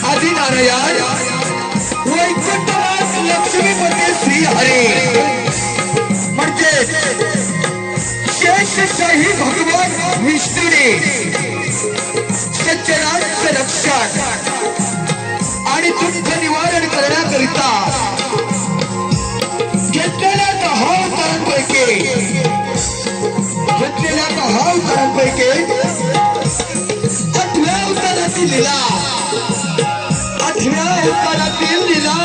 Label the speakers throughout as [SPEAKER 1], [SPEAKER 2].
[SPEAKER 1] आदिनारायण वैकुंठवास लक्ष्मीपती श्री हरी म्हणजे शेषशाही भगवान विष्णूने सज्जनांचे रक्षण आणि दुःख निवारण करण्याकरिता घेतलेल्या 10 अवतारांपैकी 8व्या अवतारातील लीला 8व्या अवतारातील लीला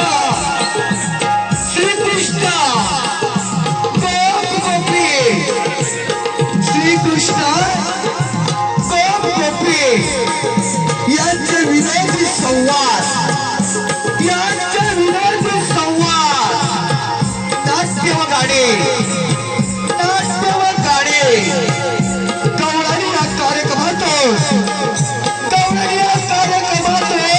[SPEAKER 1] श्रीकृष्ण श्रीकृष्ण गोपी यांचे विनोदी संवाद नाट्य व गाणे गवळणी या कार्यक्रमातून सादर करत आहोत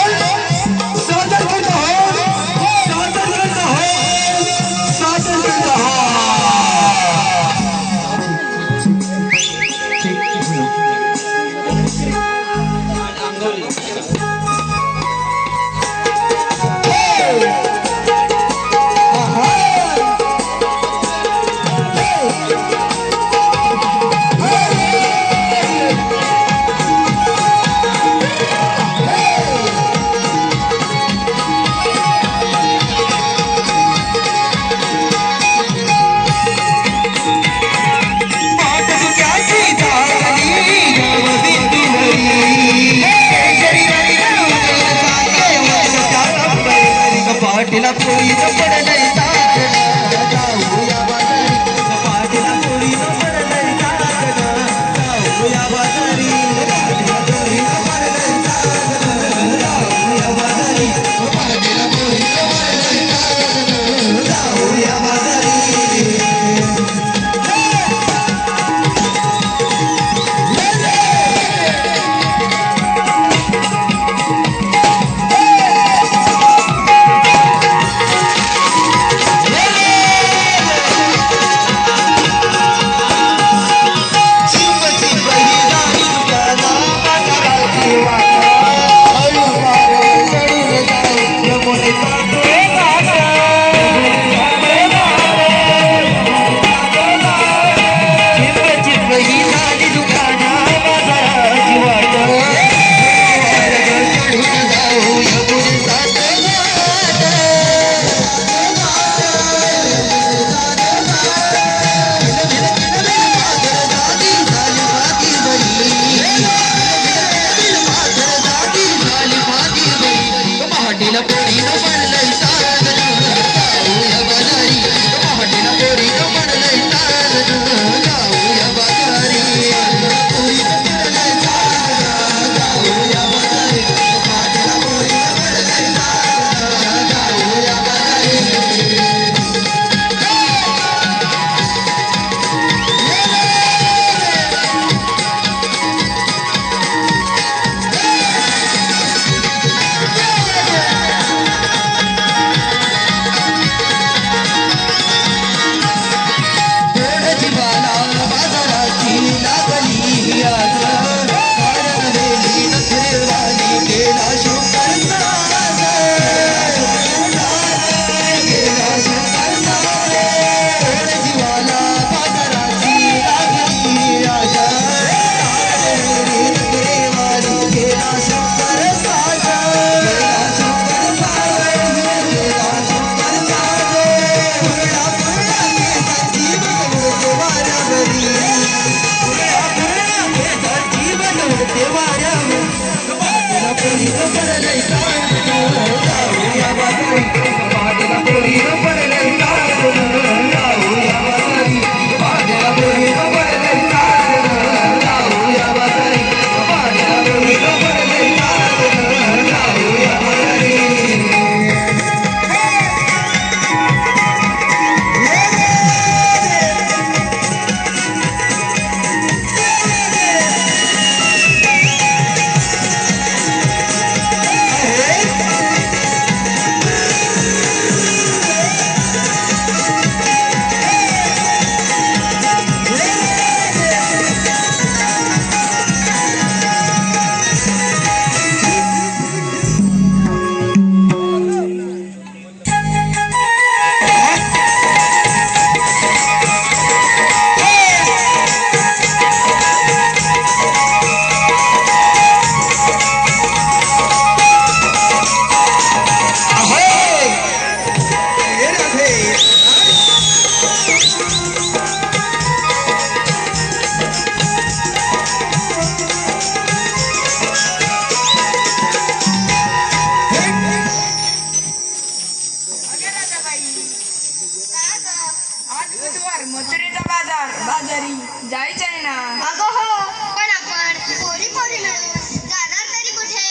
[SPEAKER 2] घरी जायचंय ना.
[SPEAKER 3] अगं हो, पण आपण पोरी पोरी मिळून जाणार तरी कुठे?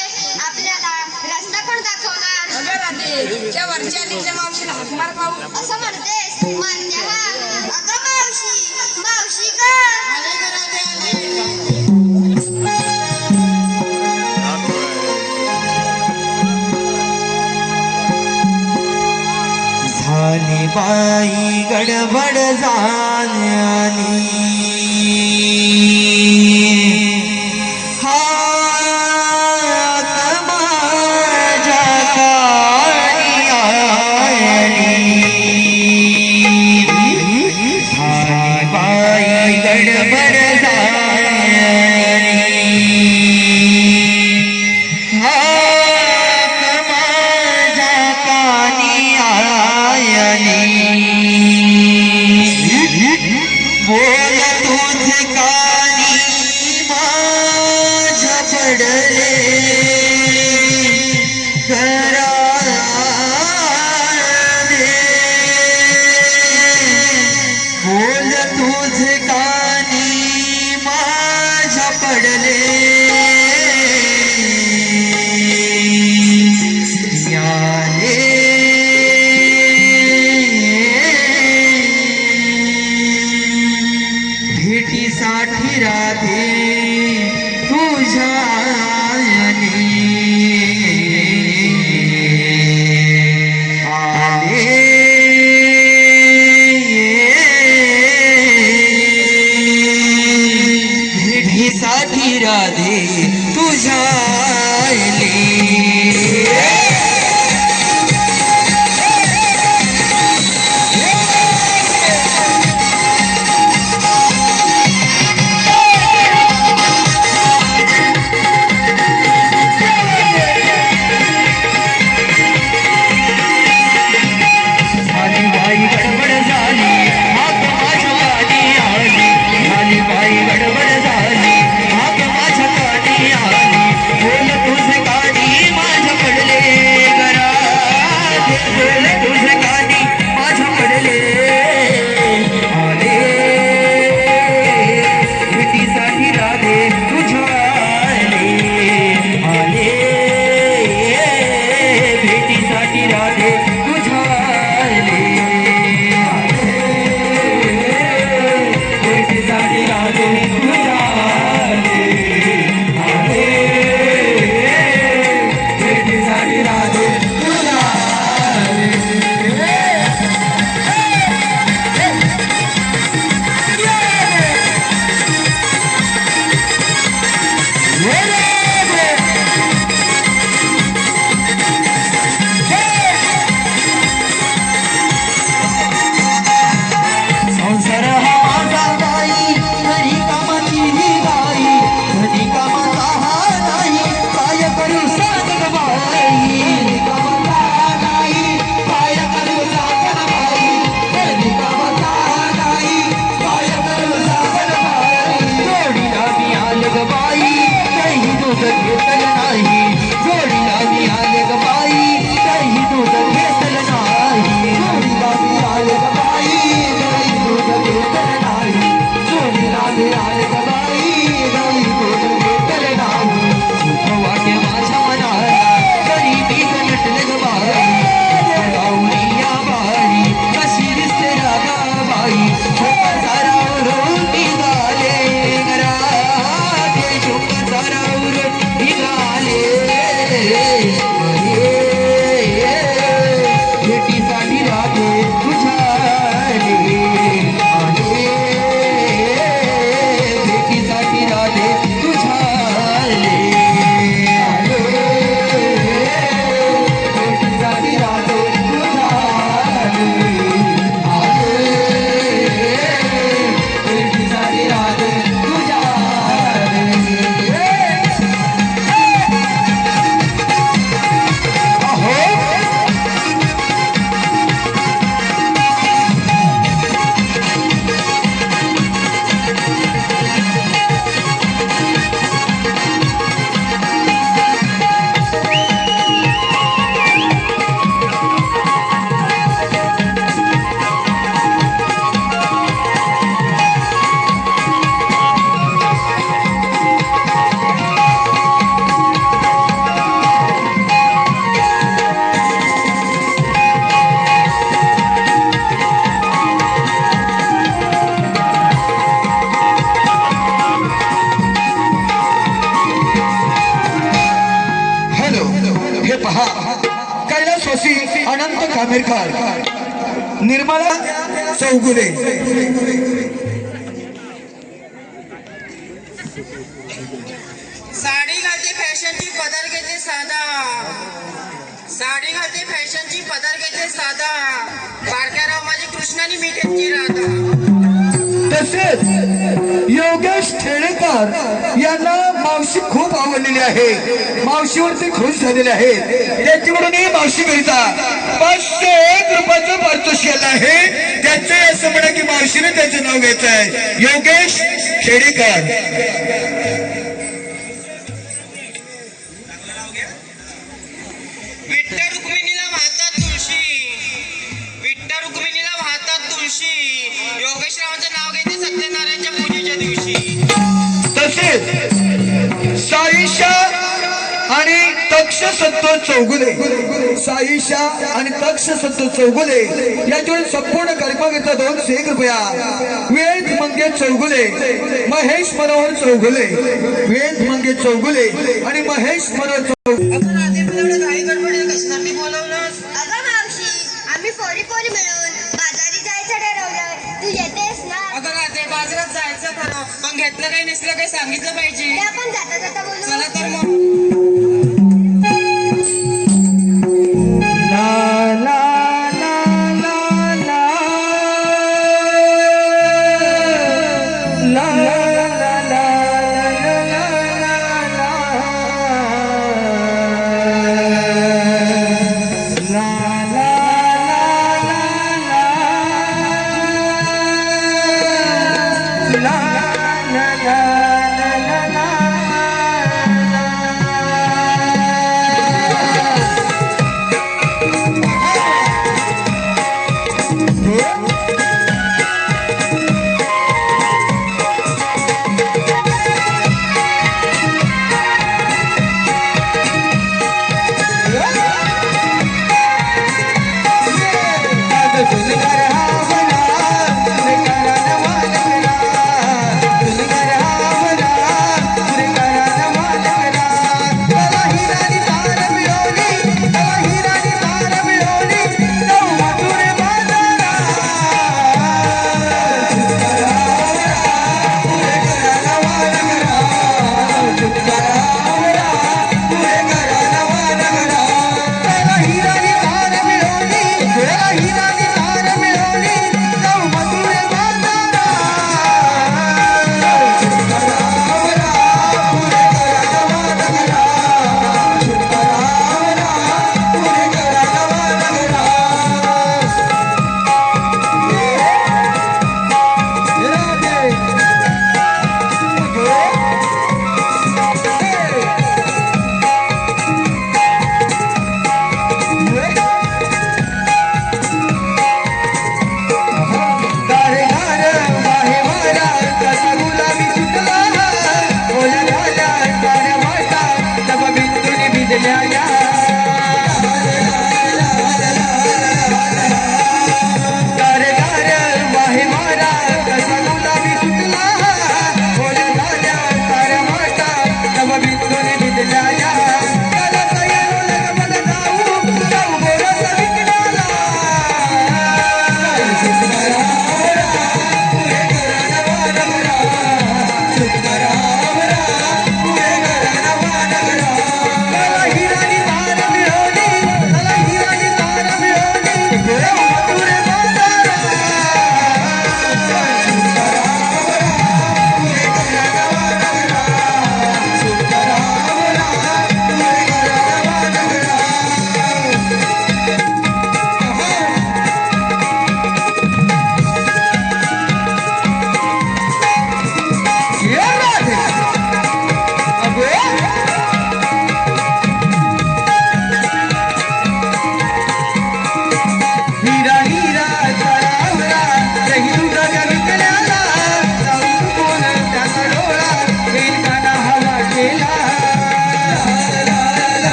[SPEAKER 3] आपल्याला रस्ता कोण दाखवणार?
[SPEAKER 2] अगं राधे, त्या वरच्या आलीच्या मावशीला हाक मार पाहू.
[SPEAKER 3] असं म्हणतेस? मान्य हा. अगं मावशी, मावशी ग.
[SPEAKER 1] झाली बाई गडबड झाली हात माझ्या कानी आली. झाली बाई गडबड झाली हात माझ्या कानी बोल तुझे कानी माझ्या पडले घराने. बोल तुझे कानी माझ्या पडले भेटीसाठी राधे तुझ्या आले. भेटीसाठी राधे तुझ्या
[SPEAKER 4] कैलासवासी अनंत कामेरकर, निर्मला चौगुले.
[SPEAKER 5] साडी घालते फॅशनची पदर घेते साधा. साडी घालते फॅशनची पदर घेते साधा. बारक्याराव माझी कृष्णानी मी घेतली राधा.
[SPEAKER 4] तसेच योगेश ठेडेकर यांना मावशी खूप आवडलेली आहे. मावशीवरती खुश झालेले आहेत. त्यांच्याकडून ही मावशी करिता 501 रुपयाचं पारितोषिक आहे. त्यांचं असं म्हणा की मावशीने त्याचं नाव घ्यायचं आहे, योगेश खेडेकर.
[SPEAKER 5] विठ्ठल रुक्मिणीला वाहतात तुळशी. विठ्ठल रुक्मिणीला वाहतात तुळशी. योगेशरावांचं नाव घेते सत्यनारायणच्या पूजेच्या दिवशी.
[SPEAKER 4] तसेच साईशा आणि तक्ष संतोष चौगुले, साईशा आणि तक्ष संतोष चौगुले याच्यावर संपूर्ण कार्यक्रमाचा 201 रुपया. वेद मंगेश चौगुले, महेश मनोहर चौगुले, वेद मंगेश चौगुले आणि महेश मनोहर चौगुले.
[SPEAKER 5] अगं राधे, तुला एवढं घाई गडबड कशासाठी बोलवलंस?
[SPEAKER 3] अगं मावशी, आम्ही पोरी पोरी मिळून बाजारी जायचं ठरवलं. तू येतेस ना?
[SPEAKER 5] अगं राधे, बाजारात जायचं खरं, पण घेतलं काही नसलं काही सांगितलं पाहिजे.
[SPEAKER 3] ते आपण जाता जाता बोलू.
[SPEAKER 5] चला तर मग.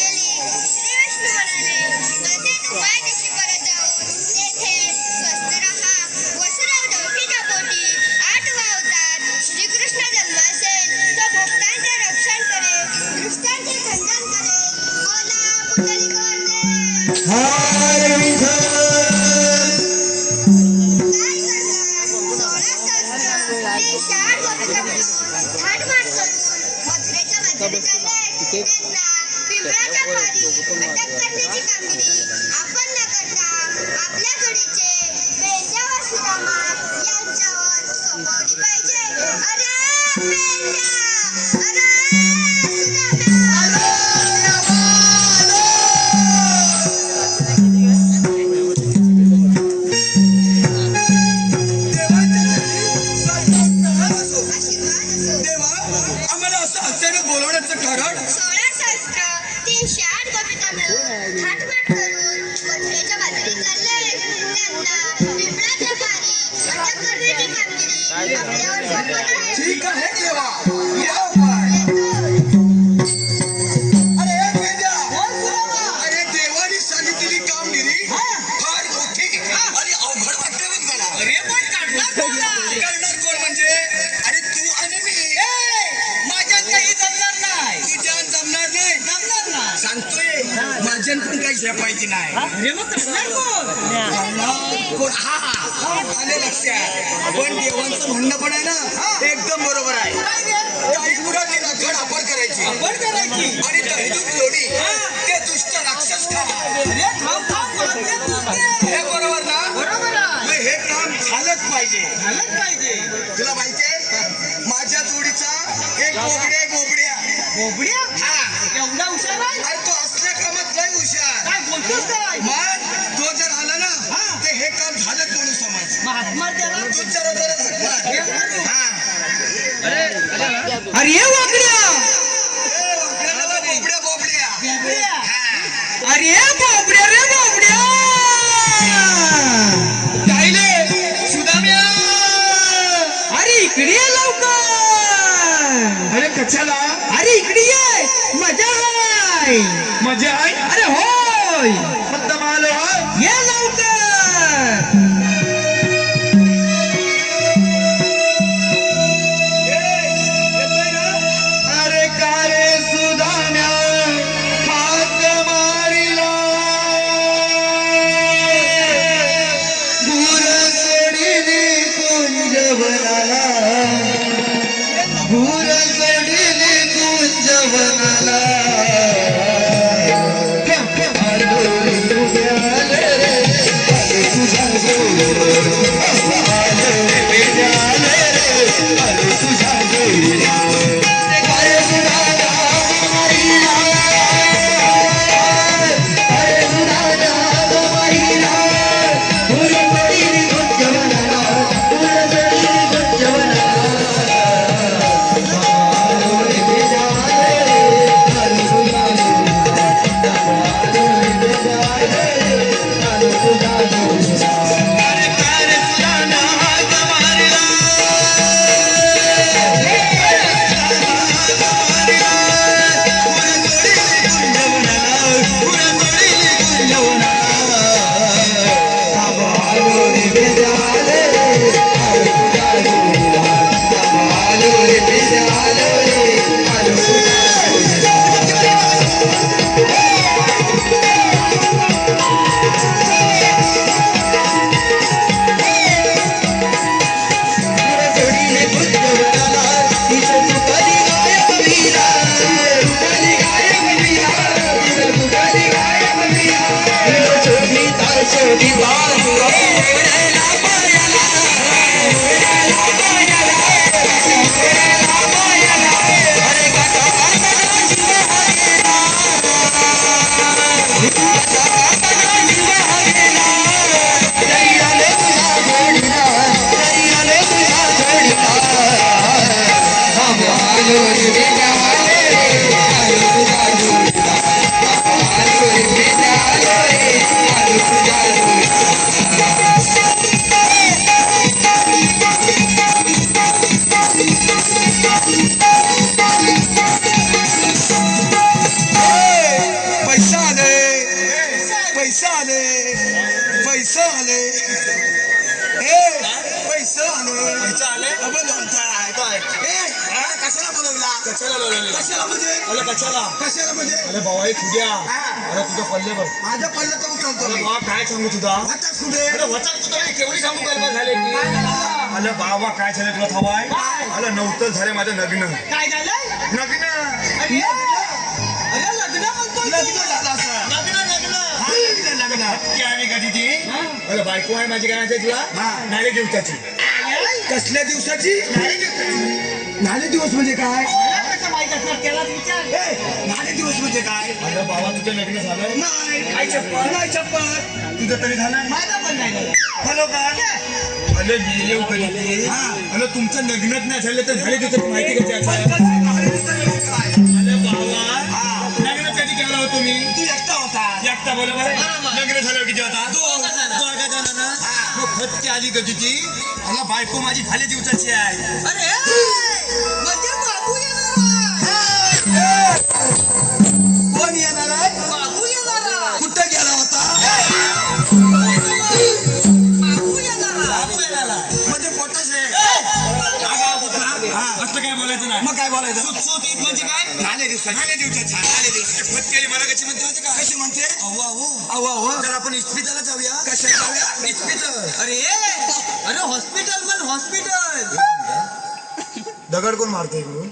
[SPEAKER 3] केली. श्री विष्णू म्हणाले, माझे तू मायदेशी परत जाऊन तेथे स्वस्थ राहा. वसुदेव देवकीच्या पोटी 8 अवतार. श्रीकृष्ण जन्म असेल तो भक्तांचे रक्षण करेल, दृष्टांचे खंडन करेल. बोला पुंडलिक वरदे.
[SPEAKER 4] हर विठ्ठल.
[SPEAKER 3] काय करणार? 16 सहस्त्र ते 66 गोपिका मिळून घाटमाट करून मथुरेच्या मध्ये चालले. त्यांना पिंपळाच्या खाली अटक करण्याची कामगिरी आपण न करता आपल्या जोडीचे पेंड्यावर सुदामा यांच्यावर सोपवली पाहिजे. अरे पेंड्या, अरे सुदामा. आशीर्वाद असो.
[SPEAKER 4] देवा, आम्हाला असं अचानक बोलवण्याचं कारण
[SPEAKER 3] 16 सहस्त्र 308 गोपिका मिळून घाटमाट करून मथुरेच्या बाजारी चालले. त्यांना पिंपळाच्या खाली अटक करण्याची कामगिरी आपल्यावर सोपवत आहे.
[SPEAKER 4] ठीक आहे देवा, या पाय. अरे पेंड्या, अरे देवानी सांगितलेली कामगिरी फार मोठी आणि अवघड वाटते बघ मला. अरे पण करणार कोण म्हणजे? अरे तू आणि मी. माझ्यात काही जमणार नाही. तुझ्यात जमणार नाही. जमणार ना सांगतोय, माझ्यात पण काही झेपायची नाही. अरे मग करणार कोण? हा हा, आले लक्षात. पण देवांचं म्हणणं पण आहे ना, एकदम बरोबर आहे. काही मुलाची राखण आपण करायची आणि दहीदूध जोडी ते दुष्ट राक्षस खावा. हे बरोबर ना? मग हे काम झालंच पाहिजे. तुला माहितीये माझ्या जोडीचा एक गोबड्या हा एवढा हुशार आहे. अरे तो असल्या कामात लय हुशार. काय बोलतोस काय? मग तो जर आला ना ते हे काम झालंच म्हणून समज. महात्मा त्याला तू जरा हा.
[SPEAKER 1] अरे वाकड्या,
[SPEAKER 4] बोबड्या हा.
[SPEAKER 1] अरे बाबड्या रे बाबड्या.
[SPEAKER 4] गायले सुदाम्या.
[SPEAKER 1] अरे इकडे ये लवकर.
[SPEAKER 4] अरे कशाला?
[SPEAKER 1] अरे इकडे ये, मजा हाय.
[SPEAKER 4] मजा आहे.
[SPEAKER 1] अरे होय,
[SPEAKER 4] मुद्दाम आलो हा.
[SPEAKER 1] ये लवकर.
[SPEAKER 4] येतोय ना?
[SPEAKER 1] अरे का रे सुदाम्या हात मारिला. भूर सोडिली कुंजवनाला, भूर सोडिली कुंजवनाला. आलोरी उद्याले रे पैसे आले कशाला बोलवला कशाला म्हणजे
[SPEAKER 6] अरे भावा हे तुझ्या अरे तुझं पल्ले बघ
[SPEAKER 1] माझ्या पडलं तर उचलतो मी
[SPEAKER 6] बाबा काय सांगू तुझा
[SPEAKER 1] आता कुठे
[SPEAKER 6] अरे वचन तुझं मी केवढी सांगू गरबा झाले की अरे बाबा काय झालं तुला हवाय अरे नव्हतं झाले माझं लग्न
[SPEAKER 5] काय झालं
[SPEAKER 6] लग्न
[SPEAKER 5] अरे लग्न म्हणतो
[SPEAKER 1] लग्न झालं असं लग्न
[SPEAKER 6] की आम्ही कधी ती अरे बायको आहे माझी काय म्हणते तुला नाले दिवसाची
[SPEAKER 1] कसल्या दिवसाची नाले दिवस म्हणजे काय
[SPEAKER 5] कसं माहित असणार त्यालाच विचार
[SPEAKER 1] नाले दिवस म्हणजे काय
[SPEAKER 6] अरे बाबा तुझं लग्न झालं
[SPEAKER 1] नाही चप्पल
[SPEAKER 6] तुझं तरी झालं
[SPEAKER 5] माझं पण नाही झालं
[SPEAKER 6] हॅलो काय अरे मी येऊ कधी अरे तुमचं लग्नच नाही झालं तर झाले तुझं माहिती कशी अरे बाबा लग्न कधी केलं होतं मी
[SPEAKER 1] तू एकटा होता
[SPEAKER 6] एकटा बरोबर लग्न झालं किती होता दोघा जणांना मग फटकी आली कधी ती अरे बायको माझी झाले दिवसाची आहे
[SPEAKER 5] अरे म्हणजे बाबू येणार
[SPEAKER 1] कोण येणार आहे
[SPEAKER 5] बाबू येणार
[SPEAKER 1] कुठं गेला होता
[SPEAKER 5] बाबू येणार
[SPEAKER 6] बाबू येणार
[SPEAKER 1] म्हणजे पोटच आहे
[SPEAKER 6] असं काय बोलायचं नाही
[SPEAKER 1] मग काय बोलायचं
[SPEAKER 6] सुट ईद म्हणजे काय
[SPEAKER 1] नाले दिवसाची
[SPEAKER 6] फटकेली मला कशी म्हणते होती का
[SPEAKER 1] कशी म्हणते
[SPEAKER 6] अहो तर आपण इस्पितळला जाऊया
[SPEAKER 1] कशा जाऊया
[SPEAKER 6] इस्पितळ
[SPEAKER 5] अरे हॉस्पिटल पण हॉस्पिटल
[SPEAKER 6] दगड कोण मारतोय इकडून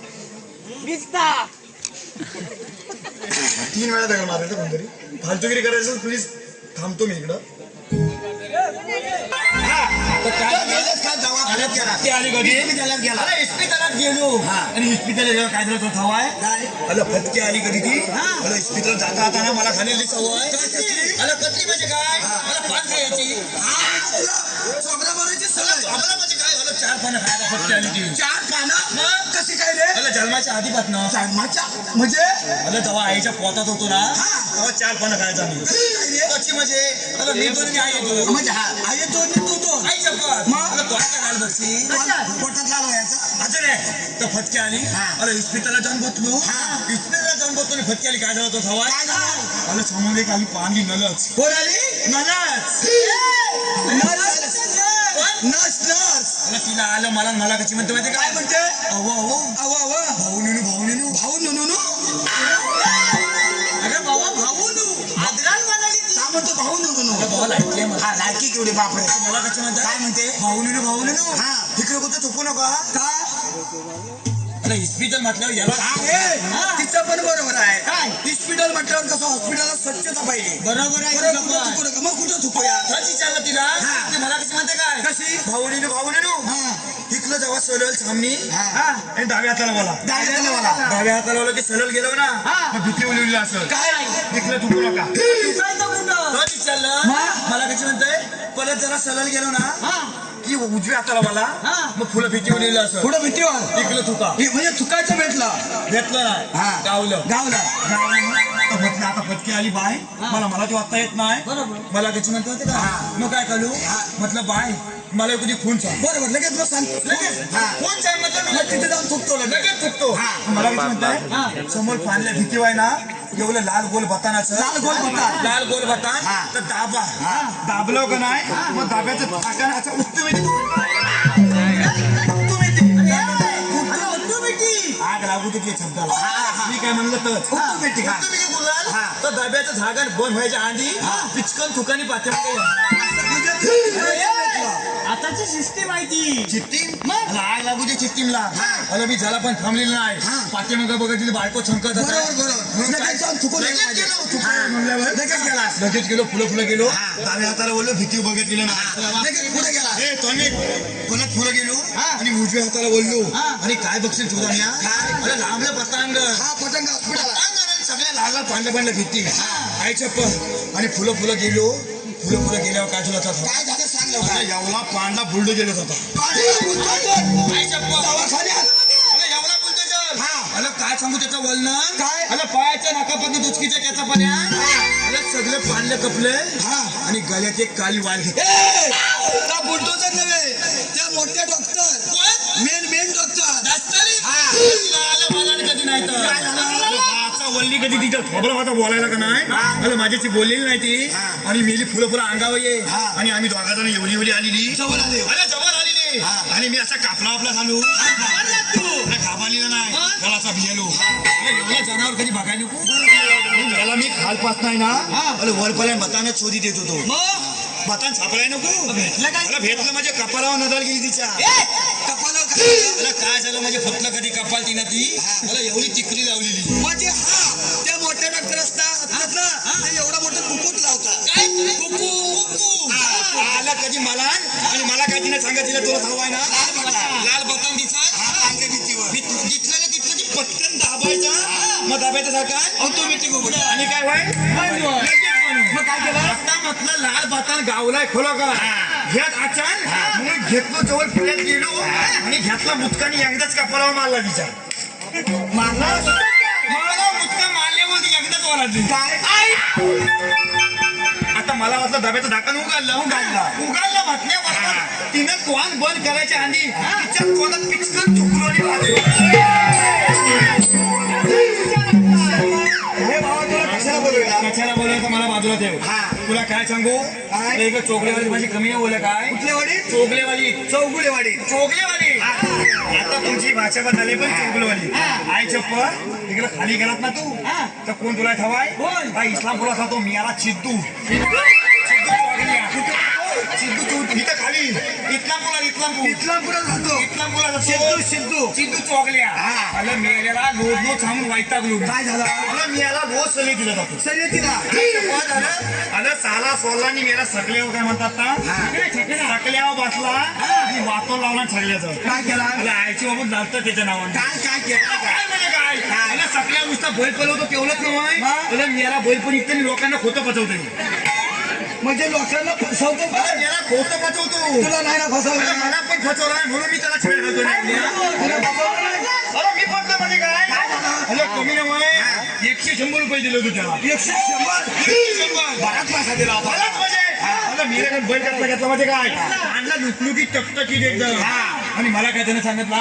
[SPEAKER 5] विस्ता
[SPEAKER 6] 3 वेळा दगड मारायचं कोणतरी फालतूगिरी करायचं प्लीज थांबतो मी इकडं
[SPEAKER 1] दवाखान्यात गेला
[SPEAKER 6] ते आली कधी
[SPEAKER 1] त्याला गेला
[SPEAKER 6] अरे इस्पितळात गेलो आणि इस्पितळ गेल्यावर काय झालं तो हवाय अरे फटके आली कधी ती अरे इस्पितळ जाता जाताना मला खाल्लेली सवय अरे कत्री म्हणजे काय मला पान खायची
[SPEAKER 1] चोबरा भरायची सवय
[SPEAKER 6] आम्हाला म्हणजे काय झालं 4 पानं खायला फटके आली ती
[SPEAKER 1] 4 पानं
[SPEAKER 6] मग
[SPEAKER 1] कशी काय रे
[SPEAKER 6] अरे जन्माच्या आधीपासनं
[SPEAKER 1] जन्माच्या म्हणजे
[SPEAKER 6] अरे जेव्हा आईच्या पोटात होतो ना तेव्हा 4 पानं खायचा मी कशी म्हणजे अरे मी दोन आई येतो
[SPEAKER 1] म्हणजे आई तो तू तो
[SPEAKER 6] आईच्या पोट
[SPEAKER 1] मग?
[SPEAKER 6] अरे तो काय घाल बसती
[SPEAKER 1] पोटात लाल व्हायचा
[SPEAKER 6] असं नाही तर फटके आली अरे इस्पितळला जाऊन बसलो इस्पितळला जाऊन बसलो आणि फटके आली काय झालं तो हवा
[SPEAKER 1] काय झालं
[SPEAKER 6] अरे समोर एक आली पाणी नलच
[SPEAKER 1] कोण आली
[SPEAKER 6] नलच
[SPEAKER 1] नस नस
[SPEAKER 6] अरे तिला आलं मला कशी म्हणते माहिती
[SPEAKER 1] काय
[SPEAKER 6] काय
[SPEAKER 1] म्हणते अव
[SPEAKER 6] भाऊ निनू
[SPEAKER 1] भाऊ नुनू
[SPEAKER 5] अरे बाबा भाऊ नू आदरान म्हणाली ती
[SPEAKER 1] काय म्हणतो भाऊ नुनू
[SPEAKER 6] भाऊ लाटली मला
[SPEAKER 1] हा लायकी केवढी बापरे
[SPEAKER 6] कशी म्हणते
[SPEAKER 1] काय म्हणते
[SPEAKER 6] भाऊ निनू
[SPEAKER 1] हा
[SPEAKER 6] इकडे कुठं चुकू नका
[SPEAKER 1] का
[SPEAKER 6] अरे इस्पितळ म्हटल्यावर याला
[SPEAKER 1] तिचं पण बरोबर आहे काय हॉस्पिटल म्हटल्यावर कसं हॉस्पिटलला स्वच्छता पाहिजे
[SPEAKER 5] बरोबर आहे
[SPEAKER 1] बरोबर,
[SPEAKER 5] तुझं
[SPEAKER 1] कुठं
[SPEAKER 5] पण.
[SPEAKER 1] चुकू नका. मग कुठं चुकूया
[SPEAKER 6] खरंच विचारलं तिला ती मला कशी म्हणते काय
[SPEAKER 1] कशी
[SPEAKER 6] भाऊ निनू
[SPEAKER 1] हा
[SPEAKER 6] इकडं जेव्हा सलल सामनी
[SPEAKER 1] हा
[SPEAKER 6] आणि डाव्या हाताला मला
[SPEAKER 1] डायरेक्ट मला
[SPEAKER 6] डाव्या हाताला बोललं की सरळ गेलो ना मग भीती उलवली असं
[SPEAKER 1] काय
[SPEAKER 6] इकडं चुकू नका
[SPEAKER 5] चुकायचं कुठं
[SPEAKER 6] खरंच विचारलं मला कशी म्हणते परत जरा सरळ गेलो ना की उजव्या हाताला मला मग फुलं भीती उलवली असं
[SPEAKER 1] पुढं भीतीवर
[SPEAKER 6] इकडं चुका
[SPEAKER 1] म्हणजे चुकायचं भेटलं
[SPEAKER 6] घेतलं नाही गावलं
[SPEAKER 1] गावला
[SPEAKER 6] तर म्हटलं आता फटकी आली बाय मला ती वाचता येत नाही
[SPEAKER 5] बरोबर.
[SPEAKER 6] मला कशी म्हणते होते का मग काय करू म्हटलं बाय मला कधी खून सांग
[SPEAKER 1] बरोबर लगेच मग सांग
[SPEAKER 6] लगेच
[SPEAKER 1] हा.
[SPEAKER 6] कोण सांग म्हटलं
[SPEAKER 1] मग तिथे जाऊन चुकतो लगेच
[SPEAKER 6] लगेच चुकतो मला कशी म्हणताय समोर पाणल्या भीती वाय ना एवढं लाल गोल बतानाचं
[SPEAKER 1] लाल गोल बतान.
[SPEAKER 6] लाल गोल बतान तर दाबा दाबलं का नाही मग दाब्याचं थाकान असं आग लागू तिथे शब्दाला मी काय म्हणलं तर
[SPEAKER 1] Automatic, हा.
[SPEAKER 6] तुम्ही बोलाल तर दाब्याचं झागण बंद व्हायच्या आधी पिचकन थुकानी पात्र
[SPEAKER 5] आताची सिस्टीम आहे ती
[SPEAKER 6] चित्तीम आग लागू दे चित्तीमला अरे मी झाला पण थांबलेलं नाही पाठीमागं बघितली बायको छंकत
[SPEAKER 1] बरोबर लगेच जाऊन चुकून
[SPEAKER 6] लगेच गेलो फुलं गेलो डाव्या हाताला बोललो भीती बघितली
[SPEAKER 1] लगेच पुढे गेला
[SPEAKER 6] ए तोंडी परत फुलं गेलो आणि उजव्या हाताला बोललो आणि काय बघशील तुझा अरे लांबलं पतंग
[SPEAKER 1] हा पतंग हॉस्पिटल
[SPEAKER 6] सगळ्या लाल पांढऱ्या भीती आईच्या पण आणि फुलं गेलो फुलं गेल्यावर काय तुला
[SPEAKER 1] काय झालं सांग लवकर
[SPEAKER 6] एवढा पांढरा बुलडो गेला होता आईच्या पण
[SPEAKER 1] दवाखान्यात
[SPEAKER 6] अरे एवढा बुलडोजर
[SPEAKER 1] हा.
[SPEAKER 6] अरे काय सांगू त्याचं वलन
[SPEAKER 1] काय?
[SPEAKER 6] अरे पायाच्या नाकापासून दुचकीच्या त्याचा पाण्या अरे सगळे पांढरे कपले आणि गळ्यात एक काली वाल घेतली
[SPEAKER 1] त्या बुलडोजर नव्हे त्या मोठ्या डॉक्टर मेन डॉक्टर
[SPEAKER 6] कधी नाही तर वल्ली कधी तिच्या खोबरा होता बोलायला का नाही अरे माझ्याशी बोललेली नाही ती आणि मेली फुलं फुलं अंगावर ये आणि आम्ही दोघा जण एवढी एवढी आलेली
[SPEAKER 1] जवळ आले.
[SPEAKER 6] अरे जवळ आलेली आणि मी असा कापला आपला घालू घाबालेला नाही त्याला असा भियलो एवढा जनावर कधी बघायला नको याला मी खालपास नाही ना अरे वरपर्यंत बताना शोधी देत होतो बतान छापलाय नको
[SPEAKER 1] भेटलं काय?
[SPEAKER 6] मला भेटलं म्हणजे कपालावर नजर गेली तिच्या
[SPEAKER 1] कपालावर काय?
[SPEAKER 6] मला काय झालं म्हणजे फुटलं कधी कपाल तिनं ती मला एवढी टिकली लावलेली
[SPEAKER 1] म्हणजे त्या मोठ्या डॉक्टर असतात ना ते एवढा मोठा कुकूच लावतात.
[SPEAKER 6] आला कधी मला आणि मला काय तिने सांगा तिला तुला हवाय ना लाल बटन दिसा तिथलं ती पटकन दाबायचा मग दाबायचा सारखा ऑटोमॅटिक आणि काय व्हाय
[SPEAKER 1] मग काय केलं?
[SPEAKER 6] आता म्हटलं लाल बटन गावलाय खोला का ह्यात अचान म्हणून घेतलो जवळ पुण्यात गेलो आणि घेतला मुटकानी एकदाच कपालावर मारला तिच्या मला मुटका मारल्यावर एकदाच ओरडली आता मला वाटलं डब्याचं ढाकण उघडलं म्हटल्यावर तिनं तोंड बंद करायच्या आधी तिच्या तोंडात पिचकन चुकलो कशाला बोलवलं मला बाजूला ठेव तुला काय सांगू एक चोगलेवाली माझी कमी नाही बोल काय
[SPEAKER 1] कुठलेवाडी?
[SPEAKER 6] चोगलेवाली
[SPEAKER 1] चौगुलेवाडी.
[SPEAKER 6] आता तुमची भाषा बदलली पण चोगलेवाली आई चप्पल तिकडे खाली गेलात ना तू तर कोण तुला ठेवाय इस्लामपुरात राहतो मी याला चिद्दू इथं खाली इस्लामपुरात सिद्धू चोगल्या मला मेलेला लोड थांबून वाईटागलो
[SPEAKER 1] काय झालं?
[SPEAKER 6] मला मी याला रोज सल्ले दिला जातो
[SPEAKER 1] शर्यतीला
[SPEAKER 6] अरे साला सोडला मेला सकल्यावर काय म्हणतात ना सकल्यावर बसला आणि वाटून लावला छगल्याचं
[SPEAKER 1] काय केला?
[SPEAKER 6] अरे आईची बाबू जास्त त्याच्या नावाने
[SPEAKER 1] काय केलं?
[SPEAKER 6] काय म्हणजे काय अरे सकल्या नुसता बैल पलवतो तेवढंच नव्हे अरे मेला बैल पण इतकं लोकांना खोटं पचवतो
[SPEAKER 1] म्हणजे लोकांना फसवतो का?
[SPEAKER 6] अरे मेला खोटं पचवतो
[SPEAKER 1] तुला नाही ना
[SPEAKER 6] अरे
[SPEAKER 1] फसवलं?
[SPEAKER 6] मला पण फसवला म्हणून मी त्याला छेड घालतो
[SPEAKER 1] तुला फसवलं नाही?
[SPEAKER 6] अरे मी फसलो म्हणजे काय अरे कमी नव्हे 100 रुपये दिले होते त्याला
[SPEAKER 1] 100.
[SPEAKER 6] बराच पैसा दिला बराच म्हणजे मेरे बैल करता घेतला म्हणजे काय आणला लुकलुकी टकटकीत एकदम आणि मला काय त्याने सांगितलं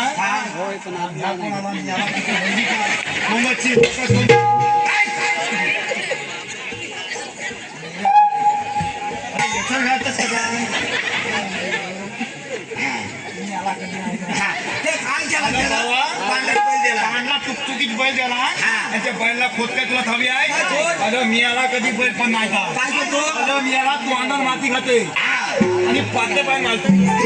[SPEAKER 6] टुकटुकीत बैल दिला आणि त्या बैलला खोदकाय तुला हवी आहे अरे मी याला कधी बैल पण नाही का
[SPEAKER 1] काय करतो?
[SPEAKER 6] अरे मी याला तू अंधार माती खाते आणि पातळे पाय मारतो माती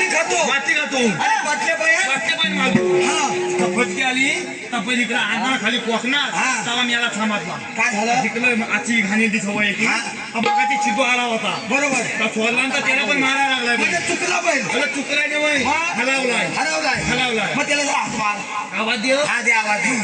[SPEAKER 6] खातो
[SPEAKER 1] पाटल्या पाया?
[SPEAKER 6] पातळे पाय मारतो फटकी आली तर पहिली इकडे अंधार खाली पोचणार तेव्हा मी याला थांबतला
[SPEAKER 1] काय झालं?
[SPEAKER 6] तिकडं आची घाणेली सवय आहे की बघाची चितू आला होता
[SPEAKER 1] बरोबर.
[SPEAKER 6] तर सोडला तर त्याला पण मारायला लागलाय
[SPEAKER 1] म्हणजे चुकला बैल.
[SPEAKER 6] अरे चुकलाय ना वय हलावलाय
[SPEAKER 1] हरवलाय. मग त्याला हात मार.
[SPEAKER 6] आवाज देव
[SPEAKER 1] हा दे आवाज दे.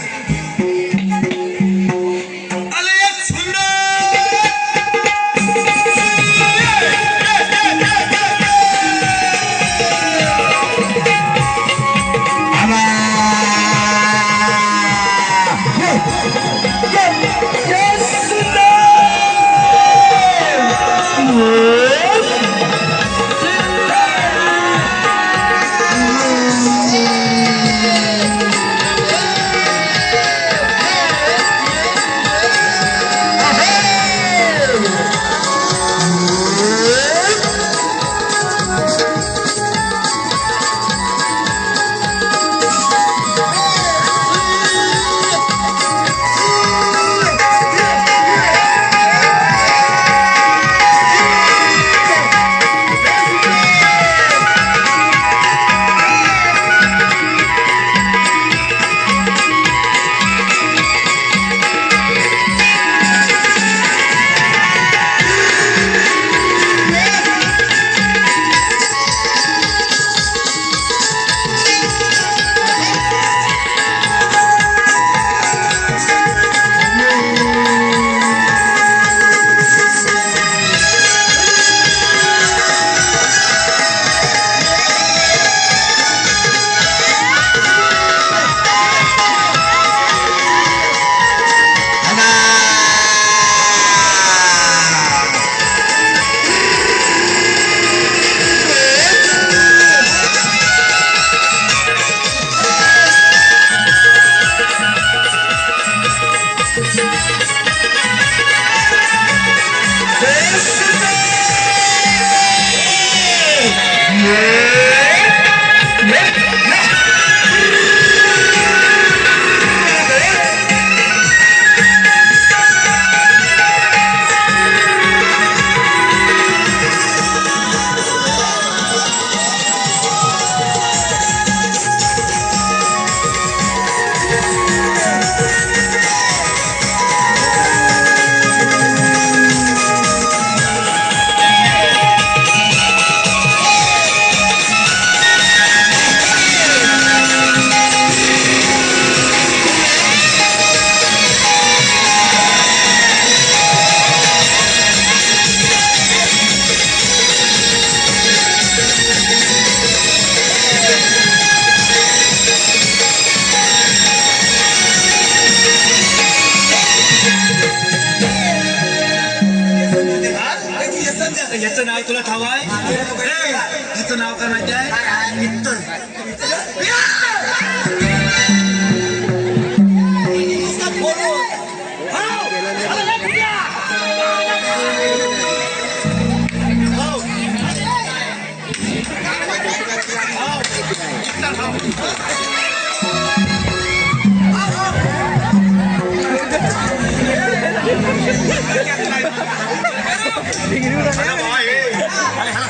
[SPEAKER 6] याचं नाव तुला ठाव आहे याचं नाव काय माहिती आहे मित्तर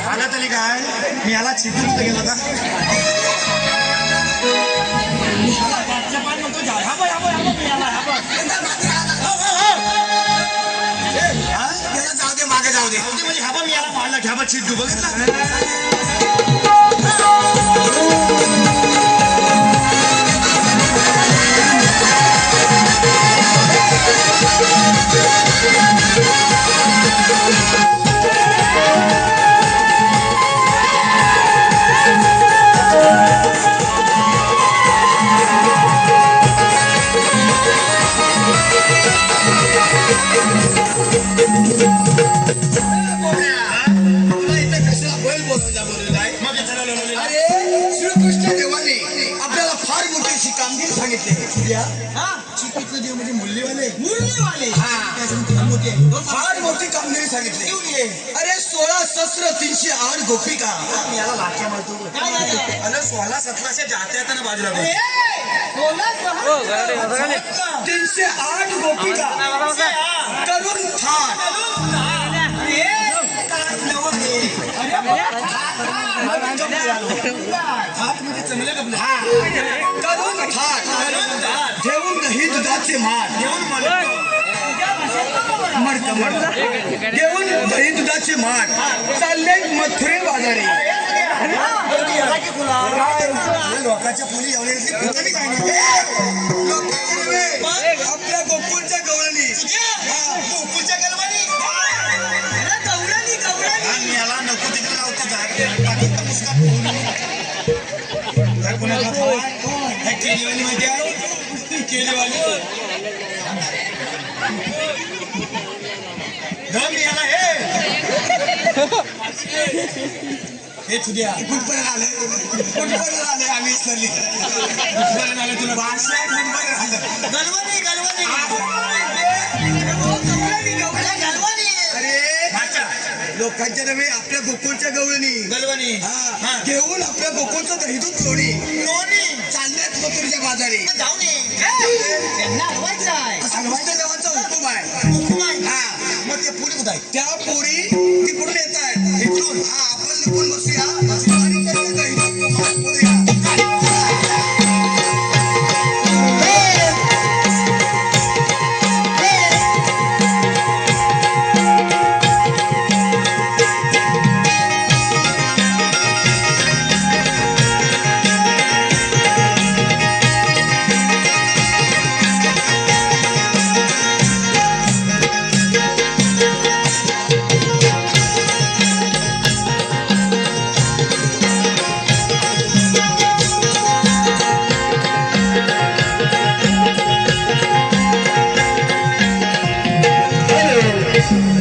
[SPEAKER 6] झाला तरी काय मी याला चिपळून गेलो का
[SPEAKER 1] जाऊ दे मागे जाऊ दे
[SPEAKER 6] म्हणजे ह्याबा मी याला मारला घ्याबा चिट्टू बघितला
[SPEAKER 1] श्रीकृष्ण देवाने आपल्याला फार मोठी अशी कामगिरी सांगितली
[SPEAKER 6] चिकित्सा देव म्हणजे मूल्यवाले
[SPEAKER 1] फार मोठी कामगिरी सांगितली अरे 16 शस्त्र 308 गोपिका
[SPEAKER 6] याला लाख्या म्हणतो अरे 16-17 जाते आता ना बाजूला
[SPEAKER 1] 308 गोपिका करून ठाण करून ठाण घेऊन दही दुधाचे मान घेऊन दही दुधाचे मान चालले मथुरे बाजारी
[SPEAKER 6] लोकांच्या पुली एवढे
[SPEAKER 1] आपल्या गोकुळच्या गवळणी
[SPEAKER 6] गोकुळच्या गलवानी मी याला नको तिकडे लावतो कोणाला केलीवाली माहिती आहे केलीवाली धम याला हे तुझ्या
[SPEAKER 1] कुठपर्यंत आले आम्ही सरली
[SPEAKER 6] कुठपर्यंत आलं तुला
[SPEAKER 1] भाषा कुठपर्यंत आलं
[SPEAKER 6] गलवानी गलवानी
[SPEAKER 1] अरे लोकांच्या नव्हे आपल्या गोकुळच्या गवळणी
[SPEAKER 6] गलवानी
[SPEAKER 1] घेऊन आपल्या गोकुळचं दही दूध लोणी चालल्यात मथुरच्या बाजारी
[SPEAKER 6] जाऊ नये
[SPEAKER 1] सांगवायच्या देवाचा हुकूम आहे
[SPEAKER 6] मग ते पुढे कुठं आहे
[SPEAKER 1] त्या पोरी तिकडून येत आहेत इकडून आपण लपून बसूया आणि त्याचं दही दूध करूया.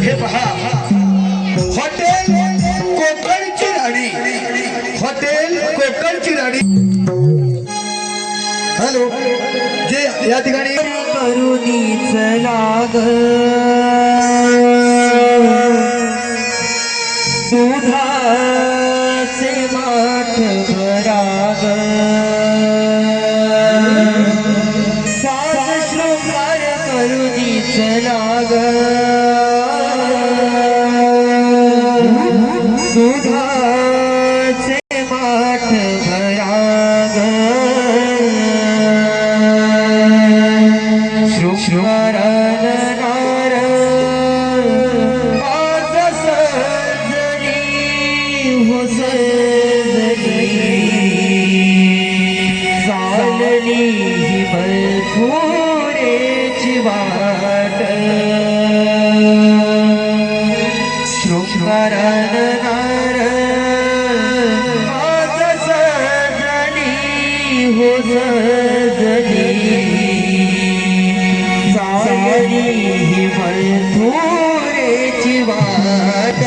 [SPEAKER 1] हे पहा हॉटेल कोकणची राणी हॉटेल कोकणची राणी हॅलो जे या ठिकाणी
[SPEAKER 7] करुणीच लाग दुधाचे माठ भराग साज शृंगार करुणीच लाग दुधाचे माठ भराग शृंगारनार आज सजनी हो सजनी चालली ही मलखुरेची वाट शृंगारनार आज सजनी हो सजनी चालली ही मलखुरेची वाट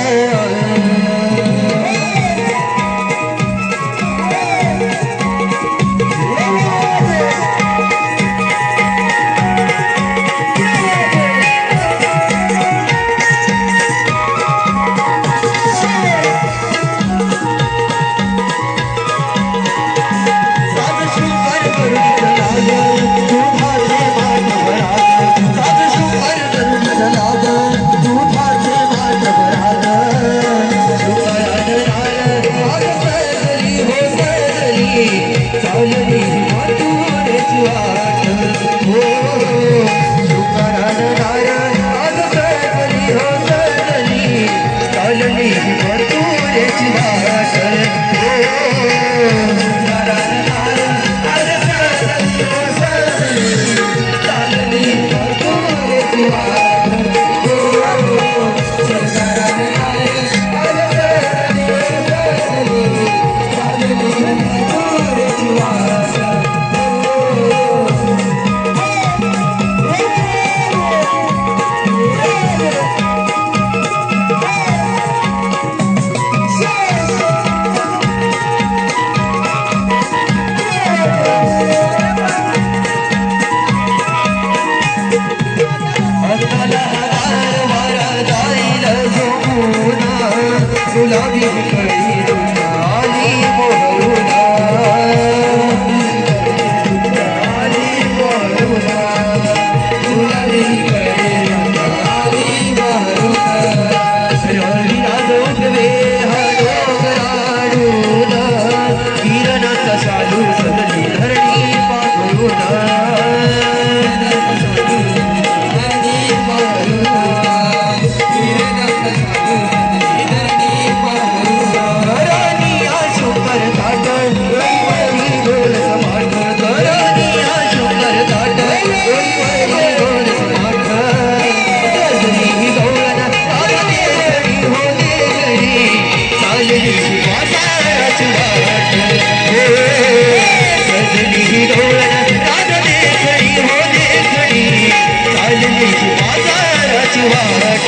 [SPEAKER 7] वाट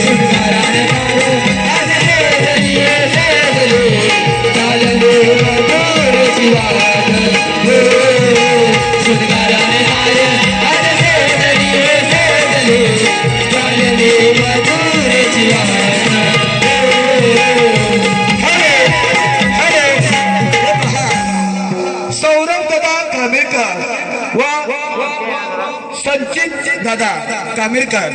[SPEAKER 7] सुंदराने आज सजली सजली चालले मधुरची वाट सुंदराने आज सजली सजली चालले मधुरची वाट
[SPEAKER 4] सौरभ दादा कामेरकर व संचित दादा कामेरकर,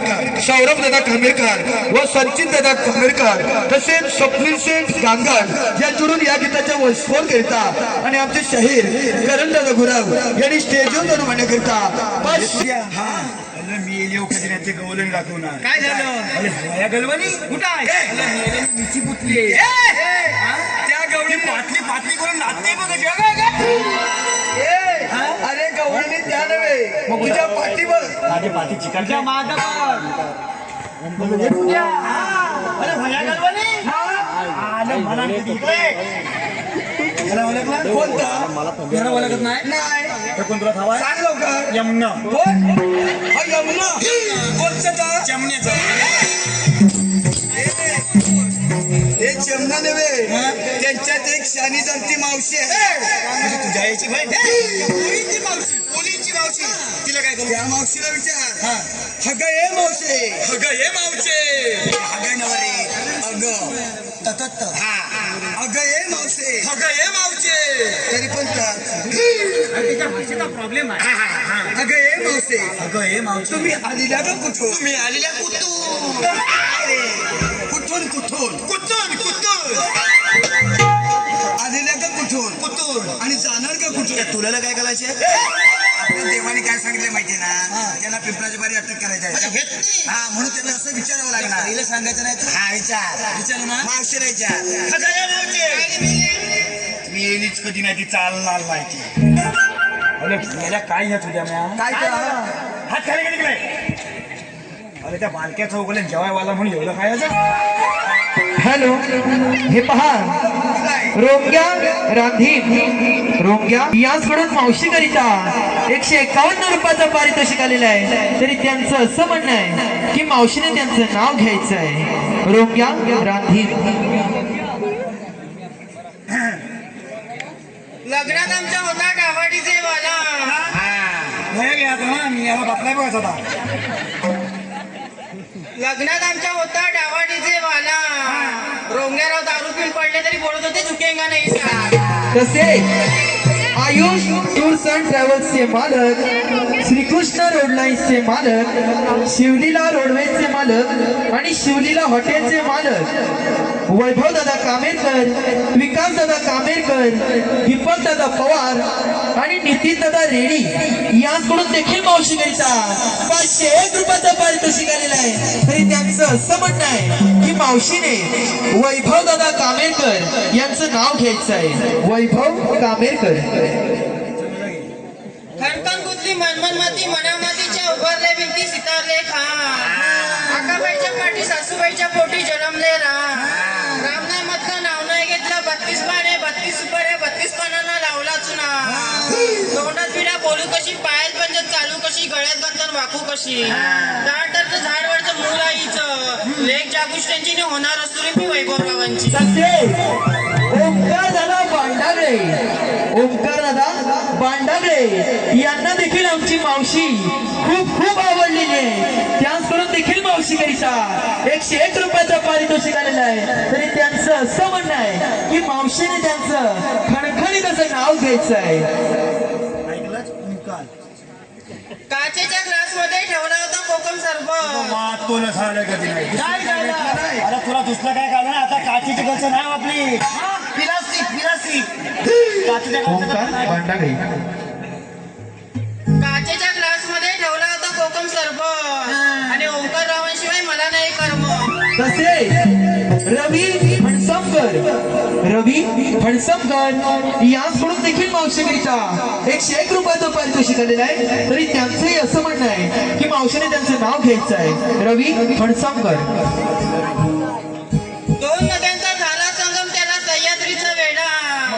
[SPEAKER 4] सौरभ दादा कामेरकर व संचित दादा कामेरकर तसेच स्वप्नील शेठ गांगण यांच्याकडून या गीताच्या वसफोर करिता आणि आमचे शाहीर करण दादा गुराव यांनी स्टेजवर जाऊन म्हणण्याकरिता बस
[SPEAKER 6] अरे मी येऊ कधी नाही ते गवलन दाखवणार.
[SPEAKER 1] काय झालं
[SPEAKER 6] अरे भया गलवानी
[SPEAKER 1] कुठं आहे
[SPEAKER 6] मिची पुतली
[SPEAKER 1] त्या गवळी
[SPEAKER 6] पाटली पाटली करून नाचते बघ कशी. अगं,
[SPEAKER 4] अरे गवळणी त्या नव्हे मग तुझ्या पाठीवर
[SPEAKER 6] माझी पाठी चिकनच्या
[SPEAKER 1] माझा
[SPEAKER 6] अरे भया गलवानी आलं मला इकडे याला ओळखला
[SPEAKER 4] कोणता
[SPEAKER 1] याला ओळखत नाही
[SPEAKER 4] नाही
[SPEAKER 6] हे कोण तुला हवा
[SPEAKER 4] सांग लवकर
[SPEAKER 6] यमुना
[SPEAKER 4] कोण हा यमुना कोणचं
[SPEAKER 1] जमण्याचा
[SPEAKER 4] हे जमना नव्हे त्यांच्यात एक शानी जाणती मावशी आहे
[SPEAKER 6] म्हणजे तुझ्या यायची भाई
[SPEAKER 4] पोरीची मावशी पोलीची मावशी
[SPEAKER 1] तिला काय करू
[SPEAKER 4] त्या मावशीला विचार हग ए मावशे
[SPEAKER 1] अगं हे मावचे
[SPEAKER 4] हग नवरे अग ततत अग ए मावशे
[SPEAKER 1] अगं हे मावचे
[SPEAKER 4] तरी पण
[SPEAKER 1] तिच्या भाषेचा प्रॉब्लेम आहे
[SPEAKER 4] अग ए मावशे
[SPEAKER 6] अगं हे मावशी
[SPEAKER 4] तुम्ही आलेल्या का कुठून
[SPEAKER 1] तुम्ही आलेल्या कुठून
[SPEAKER 4] कुठून कुठून
[SPEAKER 1] कुठून कुठून
[SPEAKER 4] आलेल्या का कुठून
[SPEAKER 1] कुठून
[SPEAKER 4] आणि जाणार का कुठून
[SPEAKER 6] तुला काय करायचे
[SPEAKER 4] आपल्या देवाने काय सांगितलं माहितीये ना त्याला पिंपळाच्या बारी अटक करायची आहे हा म्हणून त्याला असं विचारावं लागणार
[SPEAKER 6] तिला सांगायचं नाही
[SPEAKER 4] हा विचार
[SPEAKER 1] विचारू ना
[SPEAKER 4] मावशीला विचार
[SPEAKER 1] अगं हे मावचे
[SPEAKER 6] मी येईलीच कधी नाही ती चालणार नाही ती. अरे मेल्या काय ह्या तुझ्या म्या
[SPEAKER 4] काय करा
[SPEAKER 6] हात खाली गेली काय अरे त्या बालक्या चौकले जेवायवाला म्हणून एवढं खायचं.
[SPEAKER 7] हॅलो हे पहा रोंग्या रांधीर रोंग्या याचकडून मावशी करिता 151 रुपयाचं पारितोषिक आलेलं आहे. तरी त्यांचं असं म्हणणं आहे की मावशीने त्यांचं नाव घ्यायचं आहे. रोंग्या रांधीर
[SPEAKER 5] लग्नात आमच्या होता डावाडीचे वाला
[SPEAKER 6] नाही घ्या आता मी याला बापलाय बघायचा होता.
[SPEAKER 5] लग्नात आमच्या होता डावाडीचे वाला रोंग्याराव दारू पिऊन पडले तरी बोलत होते झुकेंगा नाही सा.
[SPEAKER 7] तसे आयुष टूर्स अँड ट्रॅव्हल्सचे मालक, श्रीकृष्ण रोडलाईन्सचे मालक, शिवलीला रोडवेजचे मालक आणि शिवलीला हॉटेलचे मालक वैभव दादा कामेरकर, विकास दादा कामेरकर, दीपक दादा पवार आणि नितीन दादा रेडी यांकडून देखील मावशी करिता 501 रुपयाचं पारितोषिक आलेलं आहे. तरी त्यांचं असं म्हणणं आहे की मावशीने वैभव दादा कामेरकर यांचं नाव घ्यायचं आहे. वैभव कामेरकर
[SPEAKER 5] खणखण गुतली मनमन माती मनामातीच्या उभारल्या भिंती सितारले खा आकाबाईच्या पाठी सासूबाईच्या पोटी जन्मले राम नाही म्हटलं नाव नाही घेतलं 32 पाने 32 सुपाऱ्या 32 पानांना लावला चुना तोंडात विडा बोलू कशी पायात पंजत चालू कशी गळ्यात बंधन वाकू कशी झाडचं झाडवरचं मूल आईचं लेख जागुष्टांची होणार असतो रे मी वैभवरावांची.
[SPEAKER 7] ओंकार दादा बांडागळे, ओंकार दादा बांडागळे यांना देखील आमची मावशी खूप खूप आवडलेली आहे. त्याचकडून देखील मावशी करिता 101 रुपयाचं पारितोषिक आलेलं आहे. तरी त्यांचं असं म्हणणं आहे की मावशीने त्यांचं खणखणीत असं नाव घ्यायचं आहे.
[SPEAKER 6] ऐकलंच निकाल
[SPEAKER 5] काचेच्या ग्लास मध्ये ठेवला होता कोकम सरबत
[SPEAKER 6] तुला झालं कधी नाही आता तुला दुसरं काय काढलं आता काचीची गच नाही आपली पिलास्टिक काचीच्या
[SPEAKER 7] ओंकार बांडागळे
[SPEAKER 5] काचेच्या ग्लास मध्ये ठेवला होता कोकम सरबत आणि ओंकार रावांशिवाय मला नाही कर्म.
[SPEAKER 7] तसे रवी फणसमकर यांकडून देखील मावशीकरिता 101 रुपयाचं पारितोषिक आलेलं आहे. तरी त्यांचंही असं म्हणणं आहे की मावशीने त्यांचं नाव घ्यायचं आहे. रवी फणसमकर.
[SPEAKER 5] दोन नद्यांचा झाला संगम त्याला सह्याद्रीचा वेडा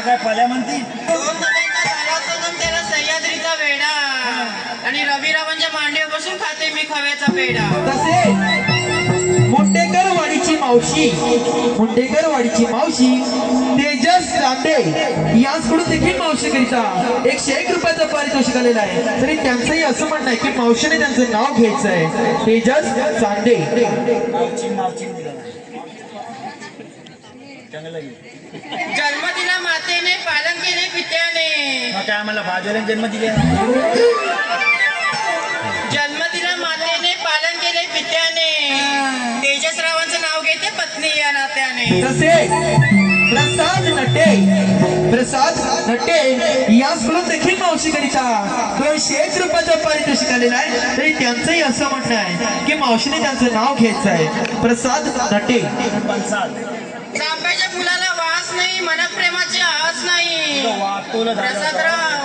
[SPEAKER 6] काय पल्या म्हणती
[SPEAKER 5] दोन नद्यांचा झाला संगम त्याला सह्याद्रीचा वेडा आणि रविरावांच्या मांडीवर बसून खाते मी खव्याचा पेढा.
[SPEAKER 7] तसे मुंडेकरवाडीची मावशी तेजस तांबे यांकडून देखील मावशीकरिता 101 रुपयाचं पारितोषिक आलेलं आहे. तरी त्यांचंही असं म्हणणं आहे की मावशीने त्यांचं नाव घ्यायचं आहे, तेजस तांबे.
[SPEAKER 5] जन्म दिला मातेने, पालन केले पित्याने.
[SPEAKER 6] काय आम्हाला भाज्याला जन्म दिले
[SPEAKER 5] जन्म दिला मातेने, पालन केले पित्याने. तेजसरावांचं नाव घेते पत्नी या नात्याने.
[SPEAKER 7] तसे प्रसाद नटे यांकडून देखील मावशीकरिता 201 रुपयाचं पारितोषिक आलेलं आहे. तरी त्यांचंही असं म्हणणं आहे की मावशीने त्यांचं नाव घ्यायचं आहे, प्रसाद नटे.
[SPEAKER 5] चाफ्याच्या फुलाला वास नाही, मनात प्रेमाची आस नाही. प्रसादराव,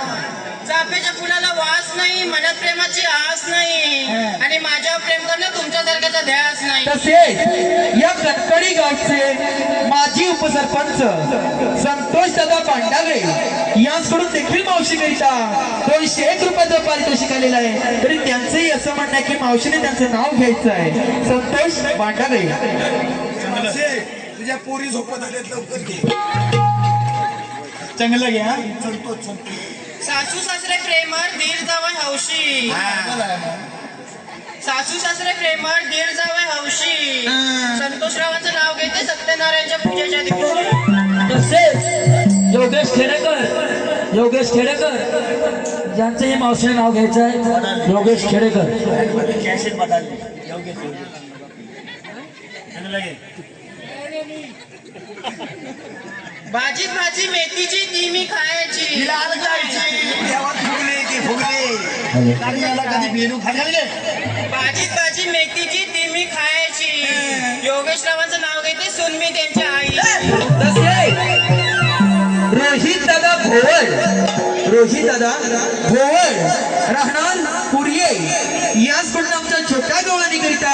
[SPEAKER 5] चाफ्याच्या फुलाला वास नाही, मनात प्रेमाची आस नाही, आणि माझ्यावर प्रेम करणं तुमच्यासारख्याचा ध्यास नाही.
[SPEAKER 7] तसेच या कटकडी गावचे माजी उपसरपंच संतोष दादा पांडागळे यांकडून देखील मावशीकरिता 201 रुपयाचं पारितोषिक आलेलं आहे. तरी त्यांचंही असं म्हणणं आहे की मावशीने त्यांचं नाव घ्यायचं आहे, संतोष पांडागळे.
[SPEAKER 1] तुझ्या पोरी झोपत आल्यात, लवकर घे.
[SPEAKER 6] चांगलं घ्या.
[SPEAKER 5] सासू सासरे प्रेमळ, दीर जावई हौशी. सासू सासरे प्रेमळ, दीर जावई हौशी. संतोषरावांचं नाव घेते सत्यनारायणच्या पूजेच्या दिवशी.
[SPEAKER 8] तसेच योगेश खेडेकर ज्यांचंही मावशीने नाव घ्यायचं आहे, योगेश खेडेकर.
[SPEAKER 6] कॅसेट बदलली योग्य चांगलं घे.
[SPEAKER 5] भाजीत भाजी मेथीची ती मी खायची.
[SPEAKER 1] देवात फुगले की फुगले.
[SPEAKER 6] कधी बेनू खायला
[SPEAKER 7] भाजीत भाजी मेथीची ती मी खायची. योगेश रावांचं नाव घेते सुनमी त्यांची आई. रोहित दादा भोवळ राहणार पुरिये याचकडून आमच्या छोट्या गवळणीकरिता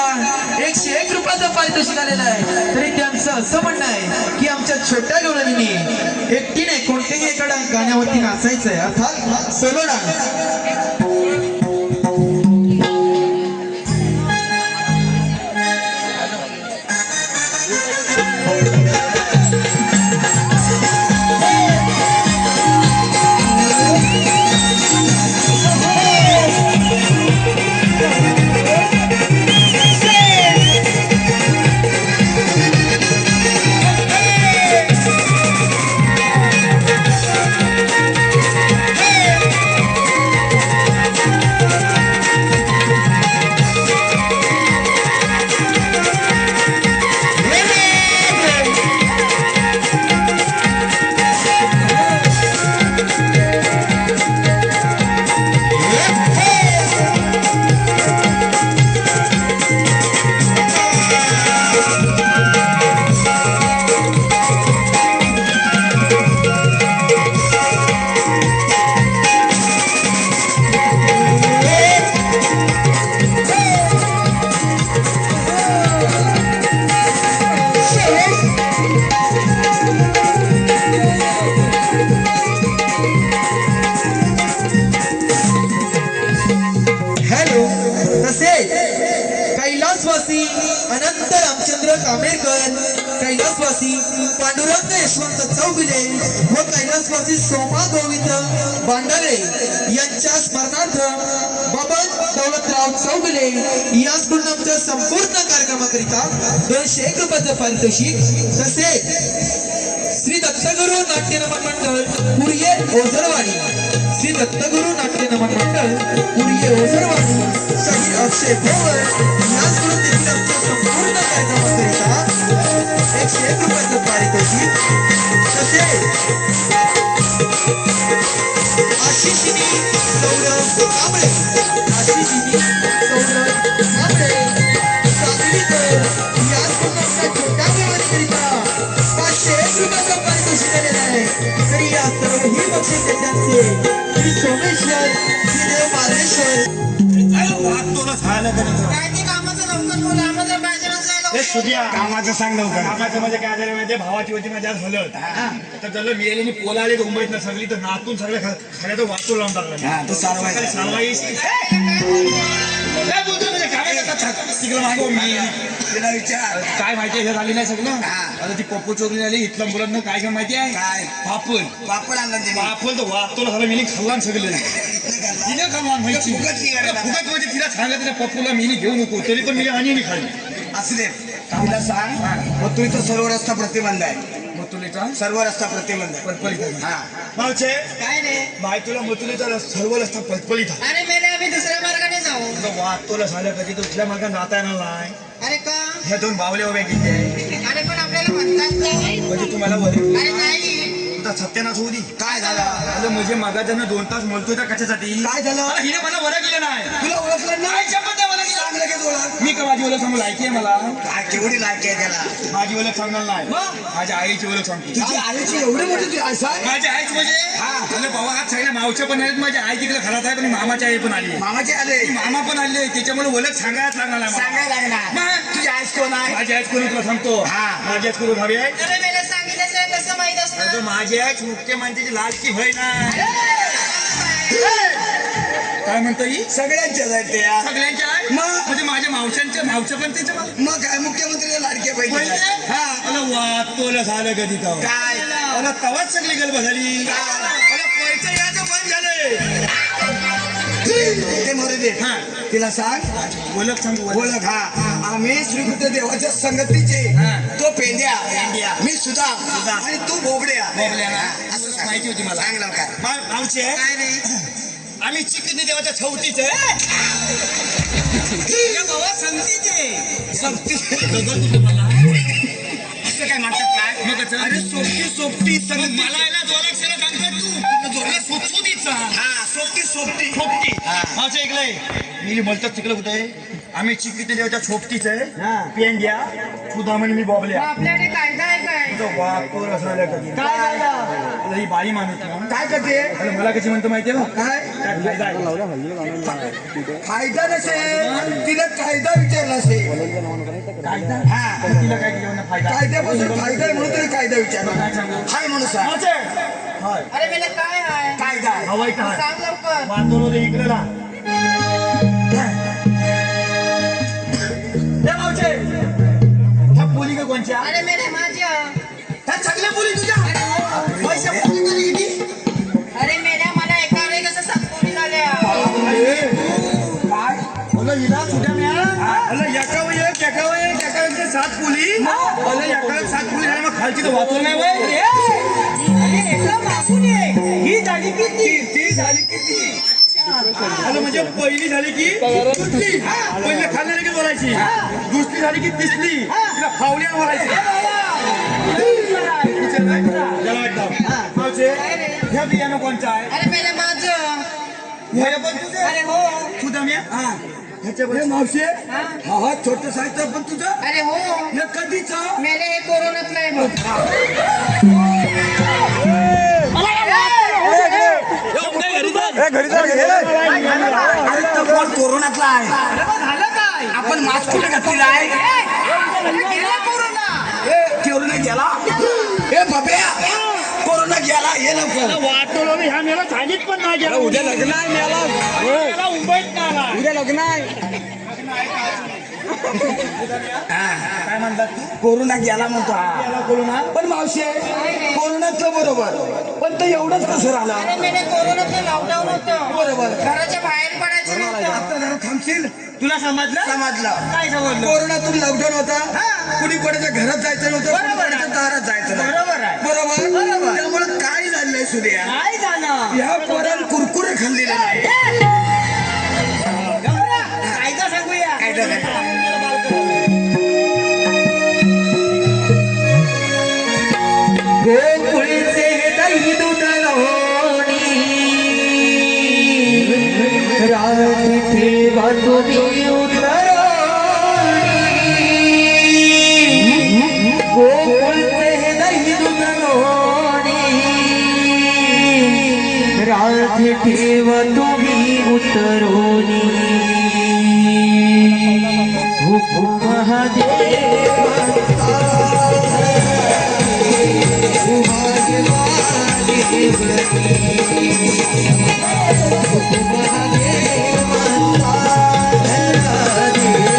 [SPEAKER 7] 101 रुपयाचं पारितोषिक आलेलं आहे. तरी त्यांचं असं म्हणणं आहे की आमच्या छोट्या गवळणीने एकटीने कोणत्याही एका गाण्यावरती नाचायचं आहे, अर्थात सोलो डान्स. कैलासवासी अनंत रामचंद्र कामेरकर, कैलासवासी पांडुरंग यशवंत चौगुले व कैलासवासी सोमा गोविंद बांडागळे यांच्या स्मरणार्थ बबन दौलतराव चौगुले याचकडून आमच्या संपूर्ण कार्यक्रमाकरिता 201 रुपयाचं पारितोषिक. तसेच श्री दत्तगुरु नाट्य नमन मंडळ पुरिये ओझरवाडी, श्री दत्तगुरु नाट्य नमन मंडळ पुरिये ओझरवाडी शहीद अक्षय भोवर याचकडून देखील आमच्या संपूर्ण कार्यक्रमाकरिता 101 रुपयाचं पारितोषिक. तसेच आशिषिनी सौरभ कांबळे, आशिषिनी सौरभ कांबळे सांगलीकर याचकडून आमच्या छोट्या व्यवहारीकरिता 501 रुपयाचं पारितोषिक आलेलं आहे. तरी या सर्वही बक्षीस त्यांचे श्री सोमेश्वर श्री देव मार्लेश्वर.
[SPEAKER 5] काय ते कामाचं लवकर बोला, आम्हाला पाहिजे नसायला.
[SPEAKER 6] कामाचं सांग नव्हतं. कामाचं म्हणजे काय झालं माहितीये, भावाची होती माझ्या झालं तर झालं मिळाली पोलाले मुंबईत न सगळी तर नातून सगळं खऱ्या तर वाचू लावून टाकलं.
[SPEAKER 1] तो सारवायचा.
[SPEAKER 6] सारवाई काय बोलतो म्हणजे काय तिकडे मागो मी
[SPEAKER 1] तिला विचार
[SPEAKER 6] काय माहितीये हे झाली नाही सगळं
[SPEAKER 1] हा.
[SPEAKER 6] आता ती पप्पू चोरली झाली इथल्या मुलांना काय काय माहिती आहे
[SPEAKER 1] काय?
[SPEAKER 6] पापड
[SPEAKER 1] पापड आणला तिने
[SPEAKER 6] पापड तर वाचतो झालं मी खाल्ला सगळं तिने खाल्ला माहिती
[SPEAKER 1] फुकट निघाला.
[SPEAKER 6] फुकट म्हणजे तिला सांगा तिला पप्पूला मी घेऊ नको तरी पण मी आणि खाल्ली
[SPEAKER 1] असू दे तिला सांग मग तू इथं सर्व रस्ता प्रतिबंध आहे
[SPEAKER 6] मथुलीचा
[SPEAKER 1] सर्व रस्ता प्रतिबंध आहे
[SPEAKER 6] पलपलीत
[SPEAKER 1] हा
[SPEAKER 6] मावचे
[SPEAKER 5] काय रे
[SPEAKER 6] बाय तुला मथुलीचा सर्व रस्ता पलपलीत
[SPEAKER 5] अरे मेले आम्ही दुसऱ्या मार्गाने जाऊ
[SPEAKER 6] वाचतोला झालं कधी दुसऱ्या मार्गाने जाता येणार नाही
[SPEAKER 5] अरे का
[SPEAKER 6] ह्या दोन बावले उभे किती
[SPEAKER 5] अरे पण आपल्याला म्हणतात ना.
[SPEAKER 6] म्हणजे तुम्हाला वर
[SPEAKER 5] अरे नाही
[SPEAKER 6] तुझा सत्यानाश होऊ दे
[SPEAKER 1] काय झालं
[SPEAKER 6] अरे म्हणजे मागाच्यानं 2 तास बोलतोय त्या कशासाठी
[SPEAKER 1] काय झालं
[SPEAKER 6] अरे हिने मला वरा केलं नाही
[SPEAKER 1] तुला ओळखलं ना
[SPEAKER 6] काय शपथ आहे मला की?
[SPEAKER 1] सांग लगेच ओळख
[SPEAKER 6] मी का माझी ओळख सांगू लायकी आहे मला
[SPEAKER 1] काय केवढी लायक आहे त्याला
[SPEAKER 6] माझी ओळख सांगणार नाही माझ्या आईची ओळख सांगतो
[SPEAKER 1] तुझी आईची एवढी मोठी ती आय सांग
[SPEAKER 6] माझी आईच म्हणजे अरे बाबा आज सगळ्या मावच्या पण आहेत माझी आई तिकडे घरात आहे पण मामाची आई पण आली
[SPEAKER 1] मामाचे आले
[SPEAKER 6] मामा पण आले त्याच्यामुळे ओळख सांगायच लागणार आहे मला.
[SPEAKER 1] सांगायला लागणार
[SPEAKER 6] मग?
[SPEAKER 1] तुझी आईच कोण आहे
[SPEAKER 6] माझी आईच करून तुला सांगतो
[SPEAKER 1] हा.
[SPEAKER 6] माझी आईच करून हवी आहे
[SPEAKER 5] अरे मेले सांगितल्याशिवाय कसं माहित
[SPEAKER 6] अरे
[SPEAKER 5] असतं
[SPEAKER 6] माझी आईच मुख्यमंत्रीची लाडकी होय ना काय म्हणतो ही
[SPEAKER 1] सगळ्यांच्याच आहेत ते यार.
[SPEAKER 6] सगळ्यांच्या आहे
[SPEAKER 1] मग?
[SPEAKER 6] म्हणजे माझ्या मावच्या पण त्याच्या
[SPEAKER 1] मग काय मुख्यमंत्रीला लाडके पाहिजे हा
[SPEAKER 6] मला वाटतोला झालं कधी तो
[SPEAKER 1] काय
[SPEAKER 6] मला तवाच सगळी गलबा झाली मला पैसे यायचं बंद झाले
[SPEAKER 1] ते मरू दे
[SPEAKER 6] हा.
[SPEAKER 1] तिला सांग
[SPEAKER 6] ओळख सांगू
[SPEAKER 1] ओळख हा आम्ही श्रीकृष्ण देवाच्या संगतीचे
[SPEAKER 6] हा.
[SPEAKER 1] तो पेंड्या मी सुद्धा आणि तू बोबड्या
[SPEAKER 6] बोबड्या ना?
[SPEAKER 1] हा, असं सांग.
[SPEAKER 6] माहिती होती मला.
[SPEAKER 1] सांग लवकर
[SPEAKER 6] मावचे
[SPEAKER 5] काय रे
[SPEAKER 6] आम्ही चिकनी देवाच्या छवटीचे बाबा संगतीचे
[SPEAKER 1] संगती
[SPEAKER 6] मला
[SPEAKER 1] असं काय म्हणतात काय
[SPEAKER 6] मग कसं?
[SPEAKER 1] अरे सोबती
[SPEAKER 6] मग
[SPEAKER 1] संगती
[SPEAKER 6] मला आहे ना जोराक्षर सांगतो तू जोरात सुटसुटीचा
[SPEAKER 1] हा सोबती
[SPEAKER 6] छोपटी
[SPEAKER 1] हा.
[SPEAKER 6] माझं ऐकलंय मी बोलतात तिकडे कुठे आम्ही चिकनी देवाच्या छोपटीचे
[SPEAKER 1] हा.
[SPEAKER 6] पेंड्या सुदामणी मी बॉबल्या
[SPEAKER 5] आपल्याकडे कायदा आहे काय
[SPEAKER 6] तुझं वापर असं झालं कधी
[SPEAKER 1] काय झालं
[SPEAKER 6] तुला ही बाई माणूस ना
[SPEAKER 1] काय करते
[SPEAKER 6] अरे मला कशी म्हणतो माहितीये ना
[SPEAKER 1] काय
[SPEAKER 6] काय फायदा आहे
[SPEAKER 1] फायदा नसेल तिला कायदा विचारला असेल
[SPEAKER 6] कायदा
[SPEAKER 1] हा
[SPEAKER 6] पण तिला काय केलं फायदा
[SPEAKER 1] कायद्यापासून फायदा आहे म्हणून तरी कायदा विचारला हाय म्हणून सांग
[SPEAKER 6] होय.
[SPEAKER 5] अरे मेले काय आहे
[SPEAKER 1] कायदा आहे.
[SPEAKER 6] हवाई का
[SPEAKER 5] सांग लवकर
[SPEAKER 6] वांदोलो रे इकडे रा ह्या पोली का कोणच्या
[SPEAKER 5] अरे मेले माझ्या
[SPEAKER 1] ह्या सगळ्या मुली तुझ्या पैसे कोणी दिली किती
[SPEAKER 5] अरे मेल्या मला एका वेळी कसं सातपुरी झाल्या
[SPEAKER 1] काय
[SPEAKER 6] बोला हिला सुट्या मिळा अरे एका वय एका 7 पुली अरे एका 7 पुली झाल्या मग खालची तर वाचलं नाही वय
[SPEAKER 1] ही झाली किती ती झाली किती
[SPEAKER 6] अरे म्हणजे पहिली झाली की दुसरी पहिली खाल्ल्याने की बोलायची दुसरी झाली की तिसरी तिला फावल्यानं बोलायची त्याला वाटतं मावशे, ह्या बियाणं कोणचं आहे
[SPEAKER 5] अरे मेले माझं
[SPEAKER 6] हे पण तुझं
[SPEAKER 5] अरे हो
[SPEAKER 6] तुझं म्या
[SPEAKER 1] हा
[SPEAKER 6] ह्याच्यावर
[SPEAKER 1] हे मावशे हा छोट साहित्य पण तुझं
[SPEAKER 5] अरे हो
[SPEAKER 1] हे कधीच
[SPEAKER 5] मेले हे कोरोनातलं आहे बघ
[SPEAKER 1] कोरोनातला आहे आपण मास्क कुठे घातलेला आहे कोरोना गेला हे बब्या कोरोना गेला हे लवकर
[SPEAKER 6] वाटोलो ह्या मेला सांगित पण नाही गेला
[SPEAKER 1] उद्या लग्न आहे मेला
[SPEAKER 6] मुंबईत नाही
[SPEAKER 1] उद्या लग्न आहे
[SPEAKER 6] काय म्हणतात तू
[SPEAKER 1] कोरोना गेला म्हणतो हा.
[SPEAKER 6] त्याला कोरोना
[SPEAKER 1] पण मावशी कोरोनाचं बरोबर पण ते एवढंच कसं राहिलं
[SPEAKER 5] अरे मेले कोरोनातलं लॉकडाऊन होतं
[SPEAKER 1] बरोबर
[SPEAKER 5] घराच्या बाहेर पडायचं नव्हतं
[SPEAKER 1] आता जरा थांबशील
[SPEAKER 6] तुला समजलं
[SPEAKER 1] समजलं
[SPEAKER 6] काय समजलं
[SPEAKER 1] कोरोनातून लॉकडाऊन होता कुणी कोणाच्या घरात जायचं नव्हतं कुणी कोणाच्या दारात जायचं नव्हतं.
[SPEAKER 6] बरोबर आहे
[SPEAKER 1] बरोबर त्यामुळे काय झालंय सूर्या
[SPEAKER 6] काय झालं
[SPEAKER 1] ह्या पोरान कुरकुरे खाल्लेले नाही
[SPEAKER 6] कायदा सांगूया
[SPEAKER 1] कायदा नाही.
[SPEAKER 7] गोकुळचे दही दूध लोणी राज ठेवा तुम्ही उतरणी गोकुळचे दही दूध लोणी राज ठेवा तुम्ही उतरणी हुकुम महादेव महादेव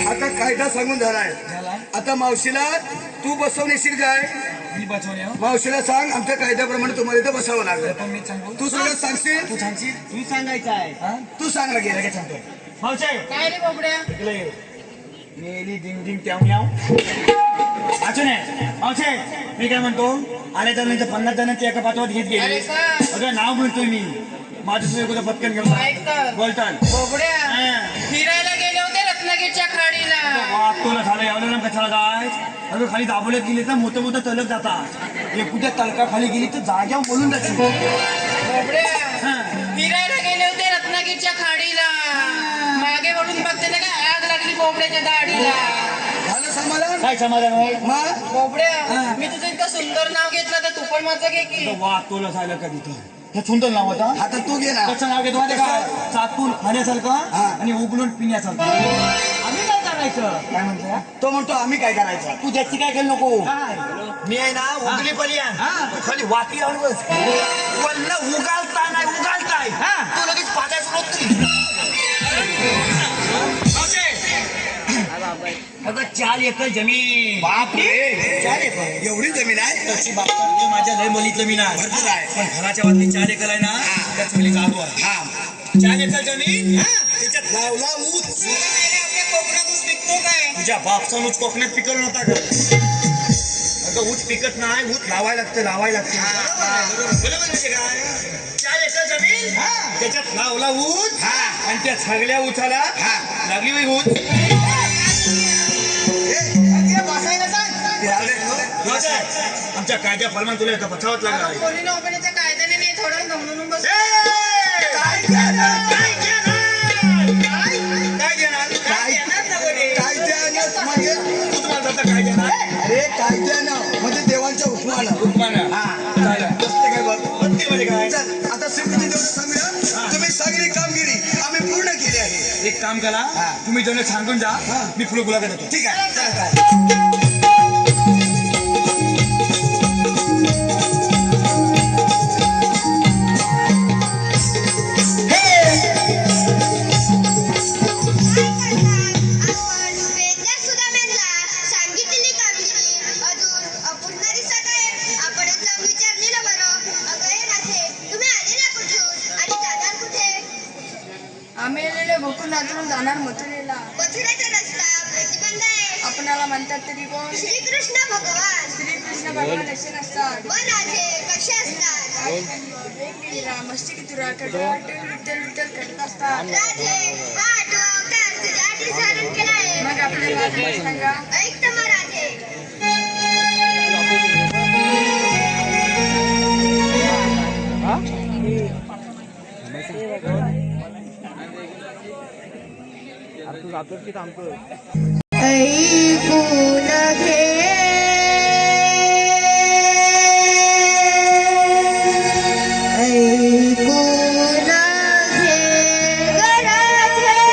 [SPEAKER 4] आता कायदा सांगून झालाय. आता मावशीला तू बसवण्याशील काय?
[SPEAKER 6] मी बचवणे हो.
[SPEAKER 4] मावशीला सांग आमच्या कायद्याप्रमाणे तुम्हाला इथं बसावं लागेल.
[SPEAKER 6] पण मी सांगू
[SPEAKER 4] तू सगळं सांगशील.
[SPEAKER 6] तू सांगशील
[SPEAKER 5] तू सांगायचं आहे
[SPEAKER 6] हा?
[SPEAKER 4] तू सांग लगे.
[SPEAKER 6] लगेच सांगतो मावशे
[SPEAKER 5] काय रे बोबड्या
[SPEAKER 6] इकडे ये. मेली डिंग डिंग ट्याव म्याव वाचून आहे मावशे. मी काय म्हणतो आले जणांच्या 50 जणांची एका पाठवत घेत
[SPEAKER 5] अरे
[SPEAKER 6] गेली.
[SPEAKER 5] का
[SPEAKER 6] अगं नाव म्हणतोय मी माझं तुझं कुठं पटकन घेऊन
[SPEAKER 5] ऐक तर.
[SPEAKER 6] बोलताल
[SPEAKER 5] बोबड्या
[SPEAKER 6] हा.
[SPEAKER 5] फिरायला गेले होते रत्नागिरीच्या खाडीला
[SPEAKER 6] तुला झालं एवढं ना कशाला जाय. अगं खाली दाबोल्यात गेली तर मोठं मोठं तलक जातात. कुठे तलका खाली गेली तर जाग्यावर बोलून जाते.
[SPEAKER 5] बोबड्या
[SPEAKER 6] हा.
[SPEAKER 5] फिरायला गेले होते रत्नागिरीच्या खाडीला मागे वळून बघते ना काय आग लागली बोबड्याच्या दाढीला
[SPEAKER 4] झालं समाधान.
[SPEAKER 6] काय समाधान होय
[SPEAKER 4] मग
[SPEAKER 5] बोबड्या मी तुझं इतकं सुंदर नाव घेतलं तर तू पण माझं घे की
[SPEAKER 6] वा तुला झालं कधी तर हे सुंदर नाव होता.
[SPEAKER 4] आता तू घे ना.
[SPEAKER 6] त्याचं नाव घेतो माहिती काय चाकून खाण्यासारखं
[SPEAKER 4] हा.
[SPEAKER 6] आणि उघडून पिण्यासारखं. आम्ही काय करायचं काय म्हणतो
[SPEAKER 4] तो म्हणतो आम्ही काय करायचं.
[SPEAKER 6] तू जास्ती काय केलं नको.
[SPEAKER 5] काय?
[SPEAKER 6] मी आहे ना उगली पर्यंत तू खाली वाटी लावून बस. वल्ल उगालता नाही उगालताय तू लगेच पाण्यात रोतरी. अगं 4 एकर जमीन.
[SPEAKER 4] बापरे 4 एकर एवढी जमीन आहे.
[SPEAKER 6] तशी बापा माझ्या लय मुलीत जमीन आहे
[SPEAKER 4] भरपूर आहे.
[SPEAKER 6] पण घराच्या वाटली 4 एकर आहे ना त्याच मुलीचा आदू आहे.
[SPEAKER 4] हा
[SPEAKER 6] 4 एकर जमीन त्याच्यात लावला ऊस.
[SPEAKER 5] आपल्या कोकणात ऊस पिकतो काय
[SPEAKER 6] तुझ्या बापचा ऊस कोकणात पिकवला नव्हता का. अगं ऊस पिकत नाही ऊस लावायला लागते. बरोबर म्हणजे काय 4 एकर जमीन त्याच्यात लावला ऊस आणि त्या सगळ्या ऊसाला लागली होई ऊस. आमच्या कायद्या फलमान तुला एका बचावत लागला.
[SPEAKER 5] कोणी नोकरीच्या कायद्याने नाही थोडं गमून बस
[SPEAKER 6] काय देणार
[SPEAKER 4] कायद्यानं म्हणजे
[SPEAKER 6] तू तुम्हाला जाता काय देणार.
[SPEAKER 4] अरे कायद्यानं म्हणजे देवांच्या हुकमानं.
[SPEAKER 6] रुक्मानं.
[SPEAKER 4] हा
[SPEAKER 6] चालेल.
[SPEAKER 4] बसते काय बघ.
[SPEAKER 6] बत्ती म्हणजे काय
[SPEAKER 4] चल, आता सिंपली देऊन सांगूया तुम्ही सगळी कामगिरी आम्ही पूर्ण केली आहे.
[SPEAKER 6] एक काम करा तुम्ही जण सांगून जा मी फुलं गुलाब देतो.
[SPEAKER 4] ठीक आहे चला.
[SPEAKER 3] आपण वेदल्या सुदामेला सांगितलेली कामगिरी अजून अपूर्ण दिसत आहे. आपणच जाऊन विचारलेलं बरं. अगं हे नाथे तुम्ही आलेला कुठून आणि जाणार कुठे?
[SPEAKER 2] आम्ही आलेले भोकून नाचून जाणार मथुरेला.
[SPEAKER 3] मथुरेचा रस्ता प्रतिबंध आहे.
[SPEAKER 2] आपणाला म्हणतात तरी कोण?
[SPEAKER 3] श्रीकृष्ण भगवान
[SPEAKER 2] श्रीकृष्ण भगवान असे नसतात.
[SPEAKER 3] व राधे कसे असतात?
[SPEAKER 2] मस्ती की तुरा विठ्ठल विठ्ठल विठ्ठल करत असतात.
[SPEAKER 3] राधे हा आठवा अवतार तुझ्यासाठी धारण केला आहे.
[SPEAKER 2] मग आपल्याला वाटलं सांगा.
[SPEAKER 3] ऐक तर मग राधे ऐकून घे ऐकून घे राधे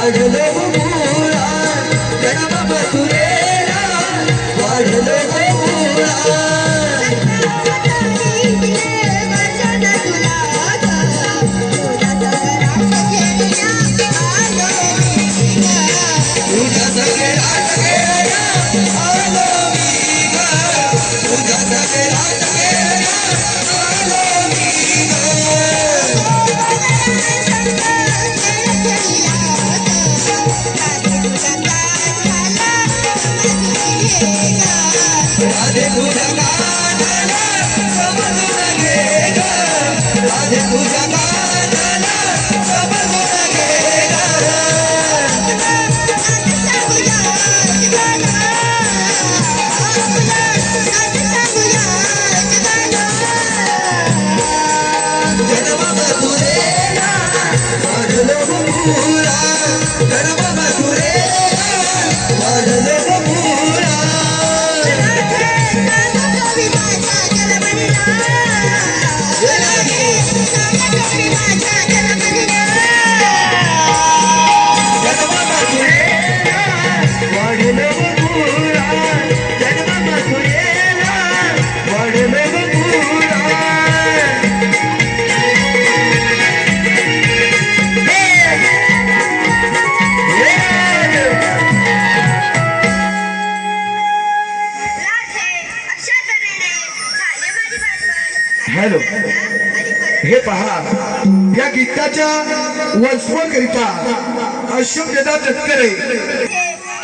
[SPEAKER 4] वाढलो मुळा जन्म मथुरेला वाढलो मुळा तुझ्या सगळे रात गेल्या आलो मी ग तुझ्या सगळे रात गेल्या आलो मी राधे तुझ्या कानाला समजून घे ग राधे तुझ्या कानाला समजून घे जन्म मथुरेला वाढलो मुळा जन्म मथुरेला वाढलो मुळा जन्म मथुरेला वाढलो मुळा जन्म मथुरेला वाढलो मुळा हॅलो हे पहा या गीताच्या वचपकरिता अशोक दादा तटकरे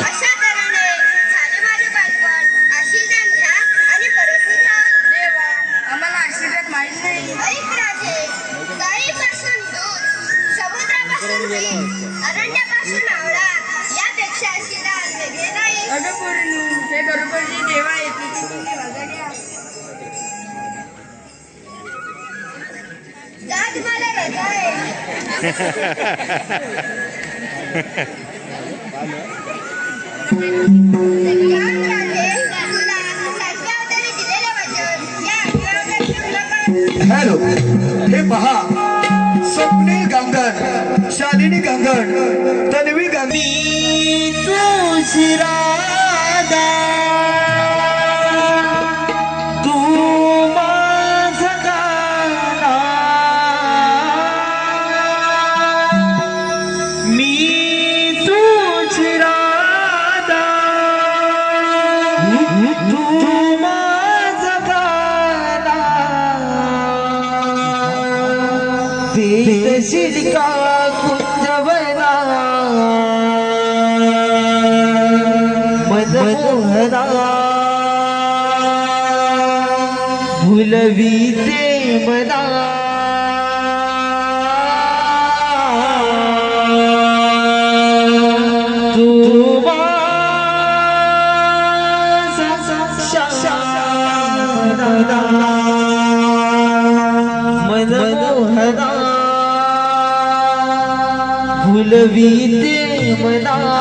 [SPEAKER 3] अशा तऱ्हेने झाले माझे बालपण आशीर्वाद घ्या आणि परत घ्या
[SPEAKER 2] देवा आम्हाला आशीर्वाद माहित नाही
[SPEAKER 3] ऐक राजे गायीपासून दूध समुद्रापासून वीज अरण्यापासून आवळा यापेक्षा आशीर्वाद वेगळे नाही
[SPEAKER 2] अगं पोरीनू हे बरोबर जे देवा येते ते तुम्ही माझा घ्या
[SPEAKER 3] आज मला रजा आहे सगळ्यात राजे तुला सातव्या दिलेले वचन या 11
[SPEAKER 4] हॅलो हे पहा स्वप्नील गांगण शालिनी गांगण तन्वी गांधी
[SPEAKER 7] शिलिका कुंजवना मनमोहना भुलवीते मना मनमोहना भुलवीते मना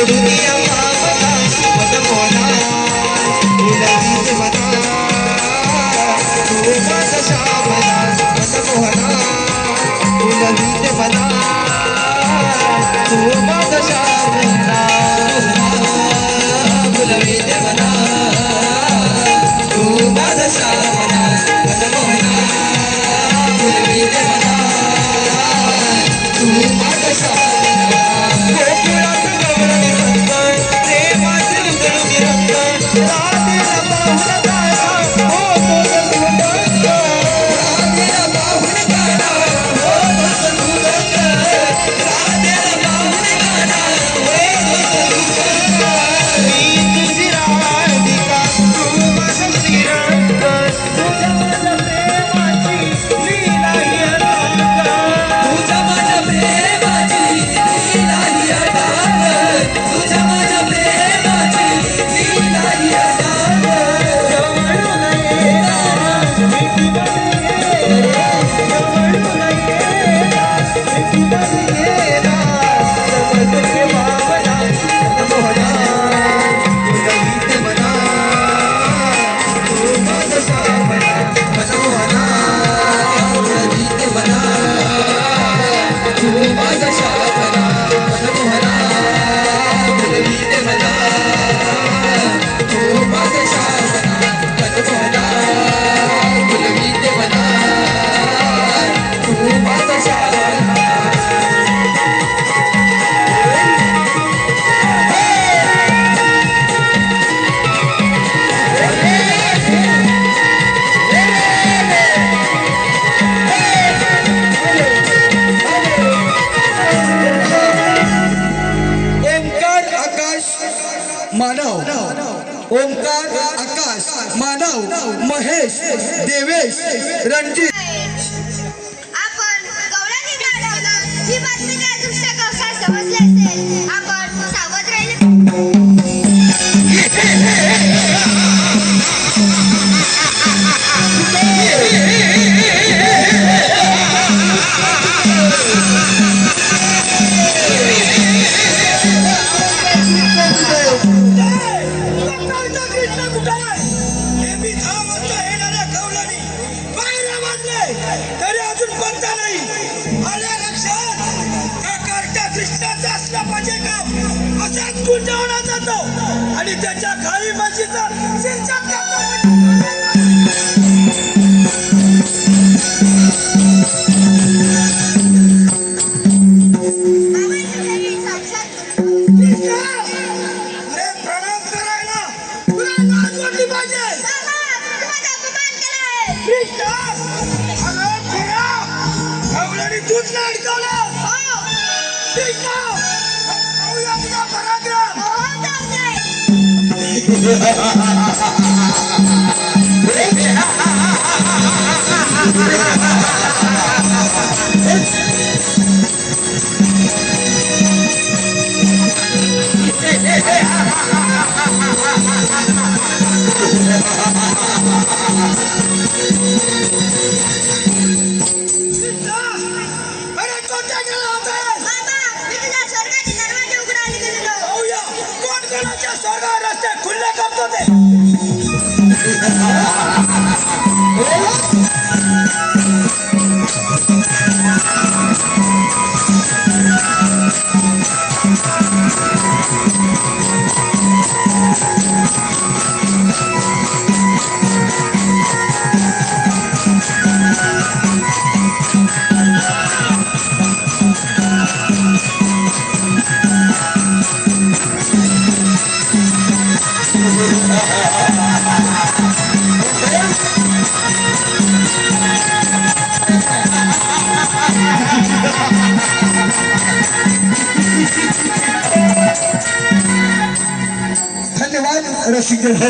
[SPEAKER 4] दुनिया पावला मनमोहना फुलवीत मना तू माझा श्यामला मनमोहना फुलवीत मना तू माझा श्यामला फुलवीत मना तू माझा श्यामला मनमोहना फुलवीत मना तू माझा श्यामला गोकुळात गवळणी रंग प्रेमाचे उजळून रंग राधेला पाहुण गाणा होतो सुगंध राधेला पाहुण गाणा होतो सुगंध राधेला पाहुण गाणा होतो सुगंध मी तुझी राधिका तू माझा श्रीरंग तुझ्या माझ्या प्रेमाची लीला ही अनंत तुझ्या माझ्या प्रेमाची लीला ही अनंत तुझ्या माझ्या प्रेमाची लीला ही अनंत जवळून येणार मिठीमध्ये येणार जवळून येणार मिठीमध्ये येणार समजते भावना मनमोहना फुलवीत मना तू माझा श्यामला मनमोहना फुलवीत मना तू माझा श्यामला मनमोहना फुलवीत मना तू माझा श्यामला मनमोहना फुलवीत मना तू माझा श्यामला ओंकार आकाश मानव ओंकार आकाश मानव महेश देवेश रणजित
[SPEAKER 3] आपण गवळणी गाडवलं ही बातमी काय दृश्य कसा समजले असेल आपण सावध राहिले
[SPEAKER 1] हे मी 10 वाजता येणाऱ्या गवळणी बाहेर वाजले तरी अजून कोणता नाही आल्या लक्षात हा कार्ट्या कृष्णाचा असला पाहिजे का असाच गुंडावला जातो आणि त्याच्या खाली म्हशीचा सिंचन अरे प्रणाम करायला तुला लाज वाटली पाहिजे
[SPEAKER 3] तुम्हाला अपमान केलाय
[SPEAKER 1] कृष्णा अरे खुळा गवळणी तूच ना अडकवलं कृष्णा पाहूया तुझा पराक्रम
[SPEAKER 3] हो जाऊ दे
[SPEAKER 1] कृष्णा अरे कोणत्या गेला होता
[SPEAKER 3] बाबा मी तुझ्या स्वर्गाचे दरवाजे उघडायला गेलेलो
[SPEAKER 1] पाहूया कोण कोणाच्या स्वर्गावर रस्ते खुल्ले करतो ते
[SPEAKER 4] धन्यवाद रसिक हो